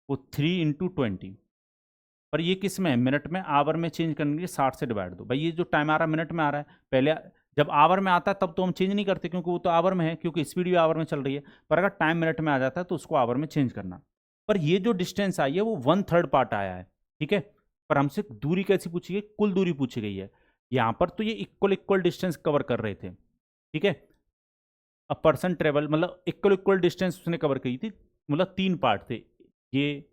वो 3 × 20। पर ये किस में है? मिनट में। आवर में चेंज करने के लिए 60 से डिवाइड दो। भाई ये जो टाइम आ रहा है मिनट में आ रहा है। पहले जब आवर में आता है तब तो हम चेंज नहीं करते क्योंकि वो तो आवर में है, क्योंकि स्पीड भी आवर में चल रही है। पर अगर टाइम मिनट में आ जाता है तो उसको आवर में चेंज करना। पर ये जो डिस्टेंस आई है वो 1/3 पार्ट आया है। ठीक है, पर हमसे दूरी कैसी पूछी गई? कुल दूरी पूछी गई है। यहाँ पर तो ये इक्वल इक्वल डिस्टेंस कवर कर रहे थे। ठीक है, अ पर्सन ट्रेवल मतलब इक्वल डिस्टेंस उसने कवर की थी, मतलब 3 पार्ट थे। ये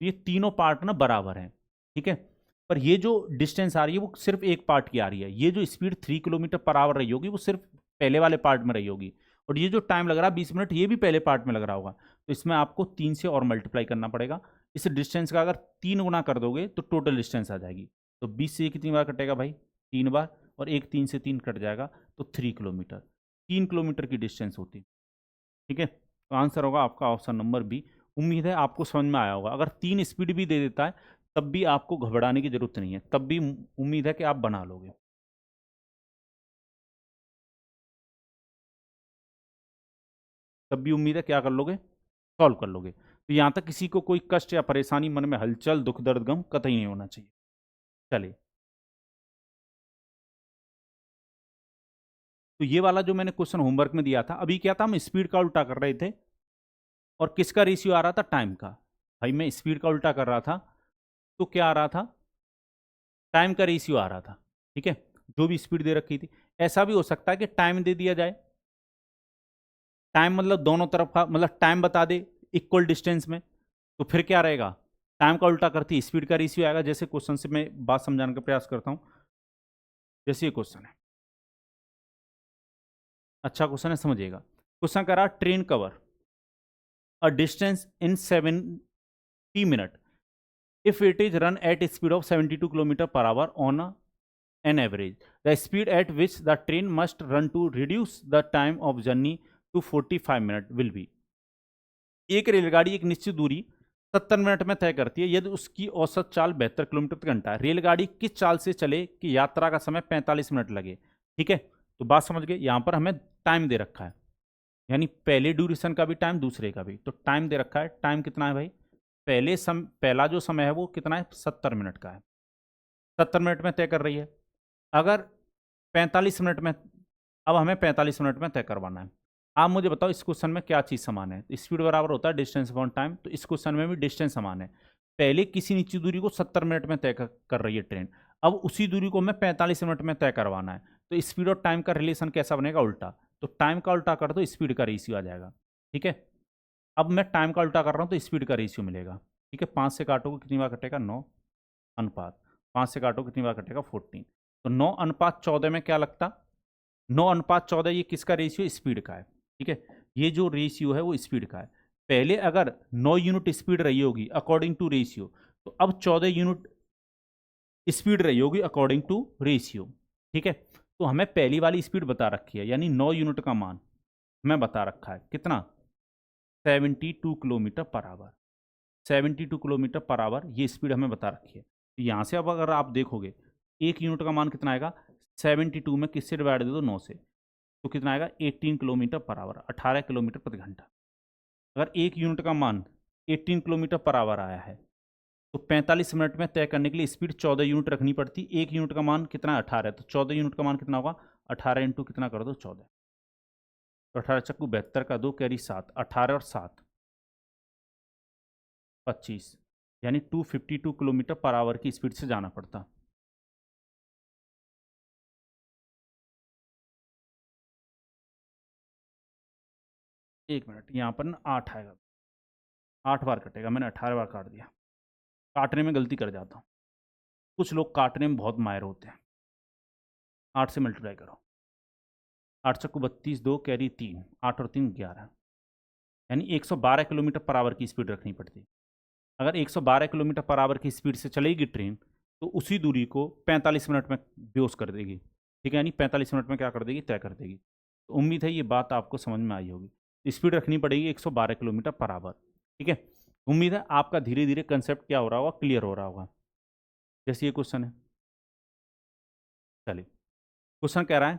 ये तीनों पार्ट ना बराबर हैं। ठीक है, पर ये जो डिस्टेंस आ रही है वो सिर्फ एक पार्ट की आ रही है। ये जो स्पीड 3 किलोमीटर पर आवर रही होगी वो सिर्फ पहले वाले पार्ट में रही होगी, और ये जो टाइम लग रहा है 20 मिनट ये भी पहले पार्ट में लग रहा होगा। तो इसमें आपको 3 से और मल्टीप्लाई करना पड़ेगा। इस डिस्टेंस का अगर 3 गुना कर दोगे तो टोटल डिस्टेंस आ जाएगी। तो 20 से ये कितनी बार कटेगा भाई? 3 बार, और एक 3 से 3 कट जाएगा तो 3 किलोमीटर, 3 किलोमीटर की डिस्टेंस होती। ठीक है, तो आंसर होगा आपका ऑप्शन नंबर बी। उम्मीद है आपको समझ में आया होगा। अगर 3 स्पीड भी दे देता है तब भी आपको घबराने की जरूरत नहीं है, तब भी उम्मीद है कि आप बना लोगे। तब भी उम्मीद है क्या कर लोगे, सॉल्व कर लोगे। तो यहां तक किसी को कोई कष्ट या परेशानी, मन में हलचल, दुख दर्द गम कतई नहीं होना चाहिए। चलिए, तो ये वाला जो मैंने क्वेश्चन होमवर्क में दिया था, अभी क्या था, हम स्पीड का उल्टा कर रहे थे, और किसका रेशियो आ रहा था, टाइम का। भाई मैं स्पीड का उल्टा कर रहा था, तो क्या आ रहा था, टाइम का रेशियो आ रहा था। ठीक है, जो भी स्पीड दे रखी थी। ऐसा भी हो सकता है कि टाइम दे दिया जाए, टाइम मतलब दोनों तरफ का, मतलब टाइम बता दे इक्वल डिस्टेंस में, तो फिर क्या रहेगा, टाइम का उल्टा करती स्पीड का रेशियो आएगा। जैसे क्वेश्चन से मैं बात समझाने का प्रयास करता हूं। जैसे ये क्वेश्चन है, अच्छा क्वेश्चन है, समझिएगा। क्वेश्चन कह रहा, train cover a distance in 70 minute if it is run at a speed of 72 km per hour on an average. The speed at which the train must run to reduce the time of journey to 45 minutes will be. एक रेलगाड़ी एक निश्चित दूरी 70 minute में तय करती है यदि उसकी औसत चाल 72 किलोमीटर प्रति घंटा है। रेलगाड़ी किस चाल से चले कि यात्रा का समय 45 मिनट लगे। ठीक है, तो बात समझ गए। यहां पर हमें टाइम दे रखा है, यानी पहले ड्यूरेशन का भी टाइम, दूसरे का भी। तो टाइम दे रखा है, टाइम कितना है भाई, पहला जो समय है वो कितना है, 70 मिनट का है। 70 मिनट में तय कर रही है। अगर 45 मिनट में, अब हमें 45 मिनट में तय करवाना है। आप मुझे बताओ इस क्वेश्चन में क्या चीज़ समान है। स्पीड बराबर होता है डिस्टेंस अपॉन टाइम, तो इस क्वेश्चन में भी डिस्टेंस समान है। पहले किसी निश्चित दूरी को 70 मिनट में तय कर रही है ट्रेन, अब उसी दूरी को हमें 45 मिनट में तय करवाना है। तो स्पीड और टाइम का रिलेशन कैसा बनेगा, उल्टा। तो टाइम का उल्टा कर दो, स्पीड का रेशियो आ जाएगा। ठीक है, अब मैं टाइम का उल्टा कर रहा हूँ तो स्पीड का रेशियो मिलेगा। ठीक है, 5 से काटोगे कितनी बार कटेगा, 9 अनुपात 5 से काटो कितनी बार कटेगा, 14। तो 9:14 में क्या लगता, 9:14 ये किसका रेशियो, स्पीड का है। ठीक है, ये जो रेशियो है वो स्पीड का है। पहले अगर 9 यूनिट स्पीड रही होगी अकॉर्डिंग टू रेशियो, तो अब 14 यूनिट स्पीड रही होगी अकॉर्डिंग टू रेशियो। ठीक है, तो हमें पहली वाली स्पीड बता रखी है, यानी 9 यूनिट का मान हमें बता रखा है कितना, 72 kilometre per our. 72 kilometre per our ये स्पीड हमें बता रखी है। तो यहाँ से अब अगर आप देखोगे, एक यूनिट का मान कितना आएगा, 72 में किससे डिवाइड दे दो, 9 से, तो कितना आएगा, 18 किलोमीटर पर आवर, 18 किलोमीटर प्रति घंटा। अगर एक यूनिट का मान 18 किलोमीटर पर आवर आया है, तो 45 मिनट में तय करने के लिए स्पीड 14 यूनिट रखनी पड़ती। एक यूनिट का मान कितना, 18 है, तो 14 यूनिट का मान कितना होगा, 18 इंटू कितना कर दो, 14। तो 18 चक्कू 72 का 2 कैरी 7, 18 और 7 25, यानी 252 किलोमीटर पर आवर की स्पीड से जाना पड़ता। एक मिनट, यहाँ पर ना 8 आएगा, 8 बार कटेगा, मैंने 18 बार काट दिया। काटने में गलती कर जाता हूँ, कुछ लोग काटने में बहुत माहिर होते हैं। 8 से मल्टीप्लाई करो, 8 चक्कू 32, 2 कैरी 3, 8 और 3 11, यानी 112 किलोमीटर पर आवर की स्पीड रखनी पड़ती। अगर 112 किलोमीटर पर आवर की स्पीड से चलेगी ट्रेन, तो उसी दूरी को 45 मिनट में बेहोश कर देगी। ठीक है, यानी 45 मिनट में क्या कर देगी, तय कर देगी। तो उम्मीद है ये बात आपको समझ में आई होगी। स्पीड रखनी पड़ेगी 112 किलोमीटर पर आवर। ठीक है, उम्मीद है आपका धीरे धीरे कंसेप्ट क्या हो रहा होगा, क्लियर हो रहा होगा। जैसे ये क्वेश्चन है, चलिए क्वेश्चन कह रहा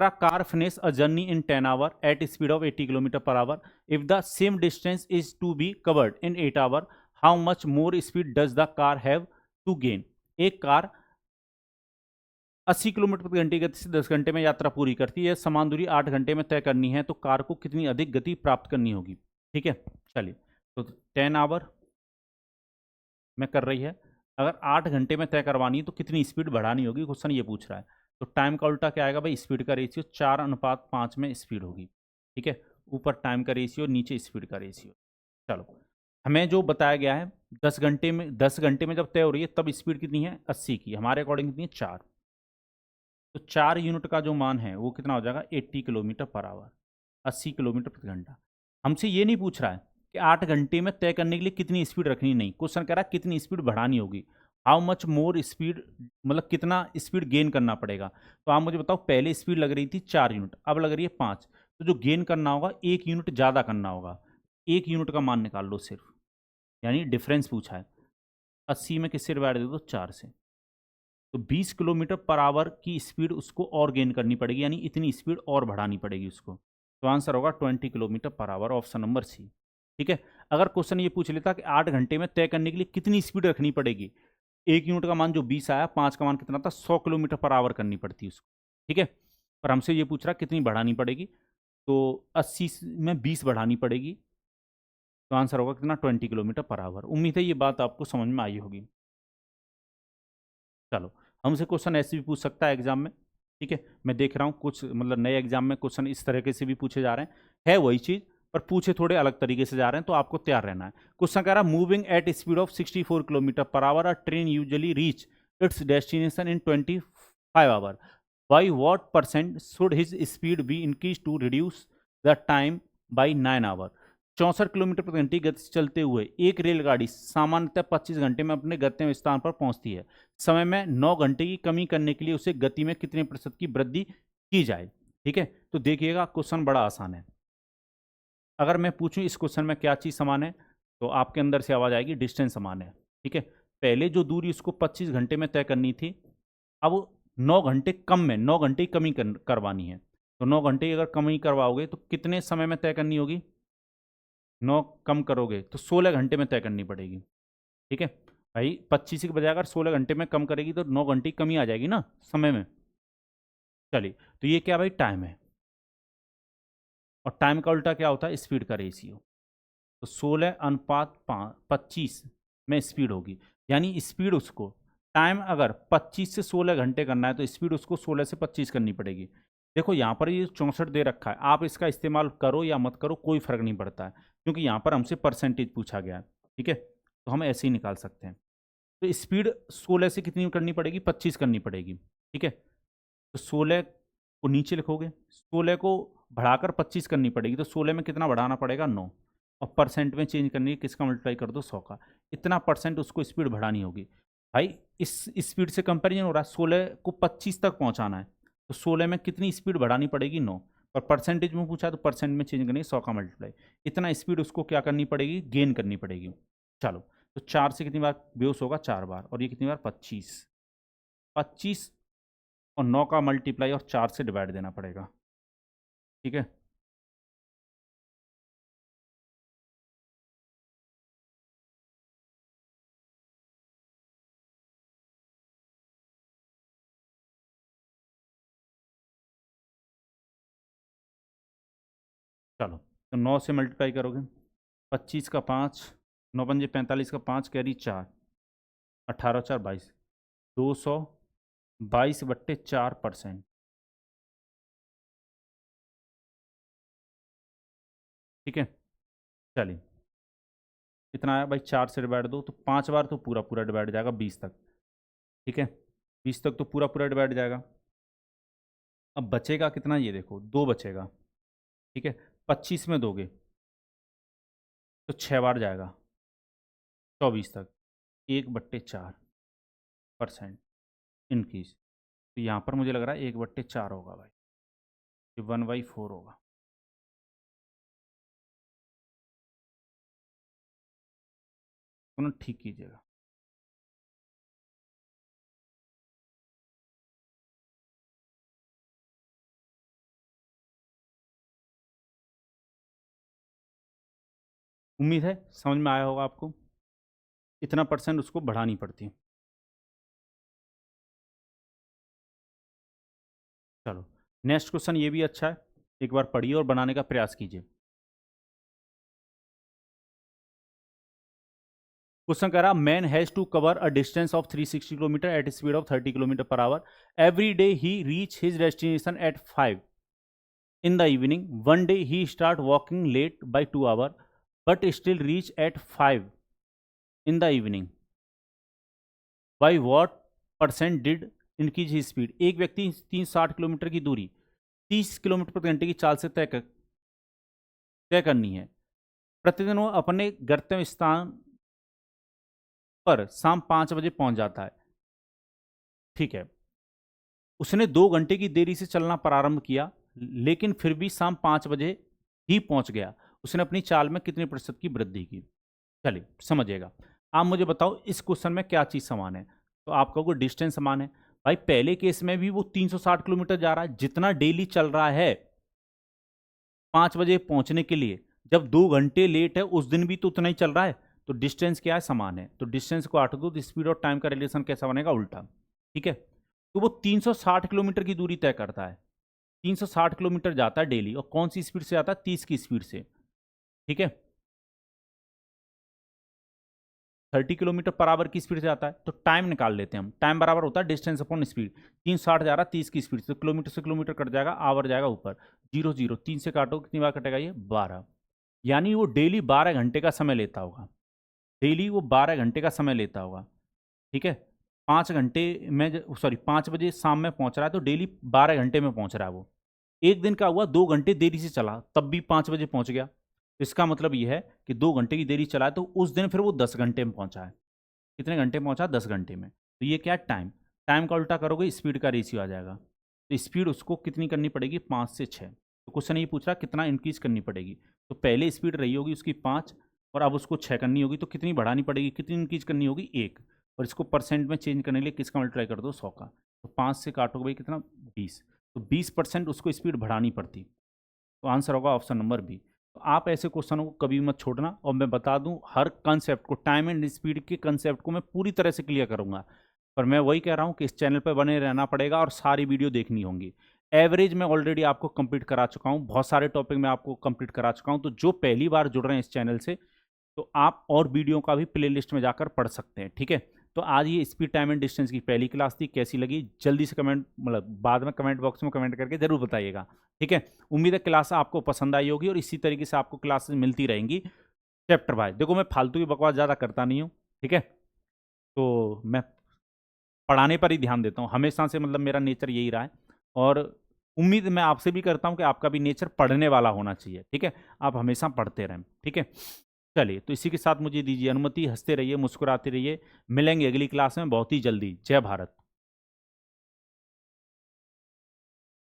है, car finish a journey in 10 hour at speed of 80 kilometre per hour. If the same distance is to be covered in 8 hour, how much more speed does the car have to gain. एक car 80 kilometre प्रति घंटे की गति से 10 घंटे में यात्रा पूरी करती है, समान दूरी 8 घंटे में तय करनी है, तो कार को कितनी अधिक गति प्राप्त करनी होगी। ठीक है, चलिए, तो 10 आवर में कर रही है, अगर 8 घंटे में तय करवानी है तो कितनी स्पीड बढ़ानी होगी, क्वेश्चन ये पूछ रहा है। तो टाइम का उल्टा क्या आएगा भाई, स्पीड का रेशियो 4:5 में स्पीड होगी। ठीक है, ऊपर टाइम का रेशियो, नीचे स्पीड का रेशियो। चलो, हमें जो बताया गया है 10 घंटे में जब तय हो रही है तब स्पीड कितनी है, 80 की, हमारे अकॉर्डिंग कितनी है, 4। तो 4 यूनिट का जो मान है वो कितना हो जाएगा, 80 किलोमीटर पर आवर, 80 किलोमीटर प्रति घंटा। हमसे ये नहीं पूछ रहा है कि 8 घंटे में तय करने के लिए कितनी स्पीड रखनी, नहीं, क्वेश्चन कह रहा है कितनी स्पीड बढ़ानी होगी। हाउ मच मोर स्पीड, मतलब कितना स्पीड गेन करना पड़ेगा। तो आप मुझे बताओ, पहले स्पीड लग रही थी 4 यूनिट, अब लग रही है 5, तो जो गेन करना होगा 1 यूनिट ज़्यादा करना होगा। 1 यूनिट का मान निकाल लो सिर्फ, यानी डिफरेंस पूछा है। 80 में किससे डिवाइड दे दो, 4 से। तो 20 किलोमीटर पर आवर की स्पीड उसको और गेन करनी पड़ेगी, यानी इतनी स्पीड और बढ़ानी पड़ेगी उसको। तो आंसर होगा 20 kilometre per our, option number C. ठीक है। अगर क्वेश्चन ये पूछ लेता कि 8 घंटे में तय करने के लिए कितनी स्पीड रखनी पड़ेगी, 1 यूनिट का मान जो 20 आया, 5 का मान कितना था, 100 किलोमीटर पर आवर करनी पड़ती उसको। ठीक है। पर हमसे ये पूछ रहा कितनी बढ़ानी पड़ेगी, तो 80 में 20 बढ़ानी पड़ेगी। तो आंसर होगा कितना, 20 किलोमीटर पर आवर। उम्मीद है ये बात आपको समझ में आई होगी। चलो, हमसे क्वेश्चन ऐसे भी पूछ सकता है एग्जाम में। ठीक है। मैं देख रहा हूँ कुछ मतलब नए एग्जाम में क्वेश्चन इस तरीके से भी पूछे जा रहे हैं, है वही चीज पर पूछे थोड़े अलग तरीके से जा रहे हैं, तो आपको तैयार रहना है। क्वेश्चन कह रहा है, moving at speed of 64 kilometre per hour, a train usually reach its destination in 25 hour. By what percent should his speed be increase to reduce the time by 9 hour. 64 kilometre प्रति घंटे की गति से चलते हुए एक रेलगाड़ी सामान्यतः 25 घंटे में अपने गंतव्य स्थान पर पहुंचती है। समय में 9 घंटे की कमी करने के लिए उसे गति में कितने प्रतिशत की वृद्धि की जाए। ठीक है। तो देखिएगा क्वेश्चन बड़ा आसान है। अगर मैं पूछूं इस क्वेश्चन में क्या चीज समान है, तो आपके अंदर से आवाज आएगी डिस्टेंस समान है। ठीक है। पहले जो दूरी उसको 25 घंटे में तय करनी थी, अब 9 घंटे कम में 9 घंटे की कमी करवानी है। तो 9 घंटे की अगर कमी करवाओगे तो कितने समय में तय करनी होगी, 9 कम करोगे तो 16 घंटे में तय करनी पड़ेगी। ठीक है भाई, 25 के बजाय अगर 16 घंटे में कम करेगी तो 9 घंटे की कमी आ जाएगी ना समय में। चलिए, तो ये क्या भाई, टाइम है, और टाइम का उल्टा क्या होता है, स्पीड का रेशियो। तो 16:25 में स्पीड होगी, यानी स्पीड उसको, टाइम अगर 25 से 16 घंटे करना है तो स्पीड उसको 16 से 25 करनी पड़ेगी। देखो यहाँ पर ये 64 दे रखा है, आप इसका इस्तेमाल करो या मत करो कोई फर्क नहीं पड़ता है, क्योंकि यहाँ पर हमसे परसेंटेज पूछा गया है। ठीक है, तो हम ऐसे ही निकाल सकते हैं। तो स्पीड 16 से कितनी करनी पड़ेगी, 25 करनी पड़ेगी। ठीक है, तो 16 को नीचे लिखोगे, 16 को बढ़ाकर 25 करनी पड़ेगी, तो 16 में कितना बढ़ाना पड़ेगा, 9, और परसेंट में चेंज करनी है, किसका मल्टीप्लाई कर दो, 100 का। इतना परसेंट उसको स्पीड बढ़ानी होगी। भाई इस स्पीड से कंपेरिजन हो रहा है, 16 को 25 तक पहुंचाना है, तो 16 में कितनी स्पीड बढ़ानी पड़ेगी, 9, और परसेंटेज में पूछा तो परसेंट में चेंज करनी है, 100 का मल्टीप्लाई। इतना स्पीड उसको क्या करनी पड़ेगी, गेन करनी पड़ेगी। चलो, तो 4 से कितनी बार बेहोश होगा, 4 बार, और ये कितनी बार, 25। 25 और 9 का मल्टीप्लाई और 4 से डिवाइड देना पड़ेगा। ठीक है, चलो, तो 9 से मल्टीप्लाई करोगे, 25 का 5, 9 पंजे 45 का 5 कैरी 4, 18 और 4 22, 222/4%। ठीक है, चलिए, कितना आया भाई, 4 से डिवाइड दो तो 5 बार तो पूरा पूरा डिवाइड जाएगा 20 तक। ठीक है, 20 तक तो पूरा पूरा डिवाइड जाएगा। अब बचेगा कितना, ये देखो, 2 बचेगा। ठीक है, 25 में दोगे तो 6 बार जाएगा, 24 तक, 1/4% इनक्रीज। तो यहाँ पर मुझे लग रहा है 1/4 होगा भाई, ये 1/4 होगा। तो ना ठीक कीजिएगा। उम्मीद है समझ में आया होगा आपको, इतना परसेंट उसको बढ़ानी पड़ती है। चलो, नेक्स्ट क्वेश्चन ये भी अच्छा है, एक बार पढ़िए और बनाने का प्रयास कीजिए। क्वेश्चन कह रहा, man has to cover a distance of 360 kilometre at speed of 30 kilometre per hour. Every day he reach his destination at 5 in the evening. One day he start walking late by 2 hours, but still reach at 5 in the evening. By what percent did increase his speed? एक व्यक्ति 360 kilometre की दूरी 30 kilometre प्रति घंटे की चाल से तय करनी है। प्रतिदिन वो अपने गंतव्य स्थान पर शाम 5 बजे पहुंच जाता है, ठीक है। उसने 2 घंटे की देरी से चलना प्रारंभ किया, लेकिन फिर भी शाम 5 बजे ही पहुंच गया। उसने अपनी चाल में कितने प्रतिशत की वृद्धि की? चलिए समझिएगा। आप मुझे बताओ इस क्वेश्चन में क्या चीज समान है? तो आप कहोगे डिस्टेंस समान है। भाई पहले केस में भी वो 360 किलोमीटर जा रहा है, जितना डेली चल रहा है 5 बजे पहुंचने के लिए। जब 2 घंटे लेट है उस दिन भी तो उतना ही चल रहा है, तो डिस्टेंस क्या है? समान है। तो डिस्टेंस को काट दो तो स्पीड और टाइम का रिलेशन कैसा बनेगा? उल्टा, ठीक है। तो वो 360 किलोमीटर की दूरी तय करता है, 360 किलोमीटर जाता है डेली, और कौन सी स्पीड से आता है? 30 की स्पीड से, ठीक है। 30 किलोमीटर पर आवर की स्पीड से आता है, तो टाइम निकाल लेते हैं हम। टाइम बराबर होता है डिस्टेंस अपॉन स्पीड। 360 जा रहा है 30 की स्पीड से, किलोमीटर से किलोमीटर कट जाएगा, आवर जाएगा ऊपर। 0 0, 3 से काटो, कितनी बार कटेगा ये? 12। यानी वो डेली 12 घंटे का समय लेता होगा, डेली वो 12 घंटे का समय लेता होगा, ठीक है। 5 घंटे में, सॉरी 5 बजे शाम में पहुंच रहा है, तो डेली 12 घंटे में पहुंच रहा है वो। एक दिन का हुआ 2 घंटे देरी से चला, तब भी 5 बजे पहुंच गया। तो इसका मतलब ये है कि 2 घंटे की देरी चला है, तो उस दिन फिर वो 10 घंटे में पहुंचा है। कितने घंटे में पहुंचा? 10 घंटे में। तो ये क्या है? टाइम। टाइम का उल्टा करोगे स्पीड का रेशियो आ जाएगा। तो स्पीड उसको कितनी करनी पड़ेगी? 5 से 6। तो क्वेश्चन ये पूछ रहा कितना इंक्रीज करनी पड़ेगी। तो पहले स्पीड रही होगी उसकी 5, और अब उसको 6 करनी होगी, तो कितनी बढ़ानी पड़ेगी? कितनी इंक्रीज करनी होगी? 1। और इसको परसेंट में चेंज करने के लिए किसका मल्टीप्लाई कर दो? 100 का। तो 5 से काटोगे भाई कितना? 20। तो 20% उसको स्पीड बढ़ानी पड़ती। तो आंसर होगा ऑप्शन नंबर बी। तो आप ऐसे क्वेश्चनों को कभी मत छोड़ना, और मैं बता दूं हर कंसेप्ट को, टाइम एंड स्पीड के कंसेप्ट को मैं पूरी तरह से क्लियर करूंगा। पर मैं वही कह रहा हूं कि इस चैनल पर बने रहना पड़ेगा और सारी वीडियो देखनी होंगी। एवरेज मैं ऑलरेडी आपको कंप्लीट करा चुका हूं, बहुत सारे टॉपिक मैं आपको कंप्लीट करा चुका हूं। तो जो पहली बार जुड़ रहे हैं इस चैनल से, तो आप और वीडियो का भी प्लेलिस्ट में जाकर पढ़ सकते हैं, ठीक है। तो आज ये स्पीड टाइम एंड डिस्टेंस की पहली क्लास थी। कैसी लगी जल्दी से कमेंट, मतलब बाद में कमेंट बॉक्स में कमेंट करके जरूर बताइएगा, ठीक है। उम्मीद है क्लास आपको पसंद आई होगी, और इसी तरीके से आपको क्लासेस मिलती रहेंगी चैप्टर वाइज। देखो मैं फालतू की बकवास ज़्यादा करता नहीं हूँ, ठीक है। तो मैं पढ़ाने पर ही ध्यान देता हूँ हमेशा से, मतलब मेरा नेचर यही रहा है। और उम्मीद मैं आपसे भी करता हूँ कि आपका भी नेचर पढ़ने वाला होना चाहिए, ठीक है। आप हमेशा पढ़ते रहें, ठीक है। चलिए, तो इसी के साथ मुझे दीजिए अनुमति। हंसते रहिए, मुस्कुराते रहिए। मिलेंगे अगली क्लास में बहुत ही जल्दी। जय भारत।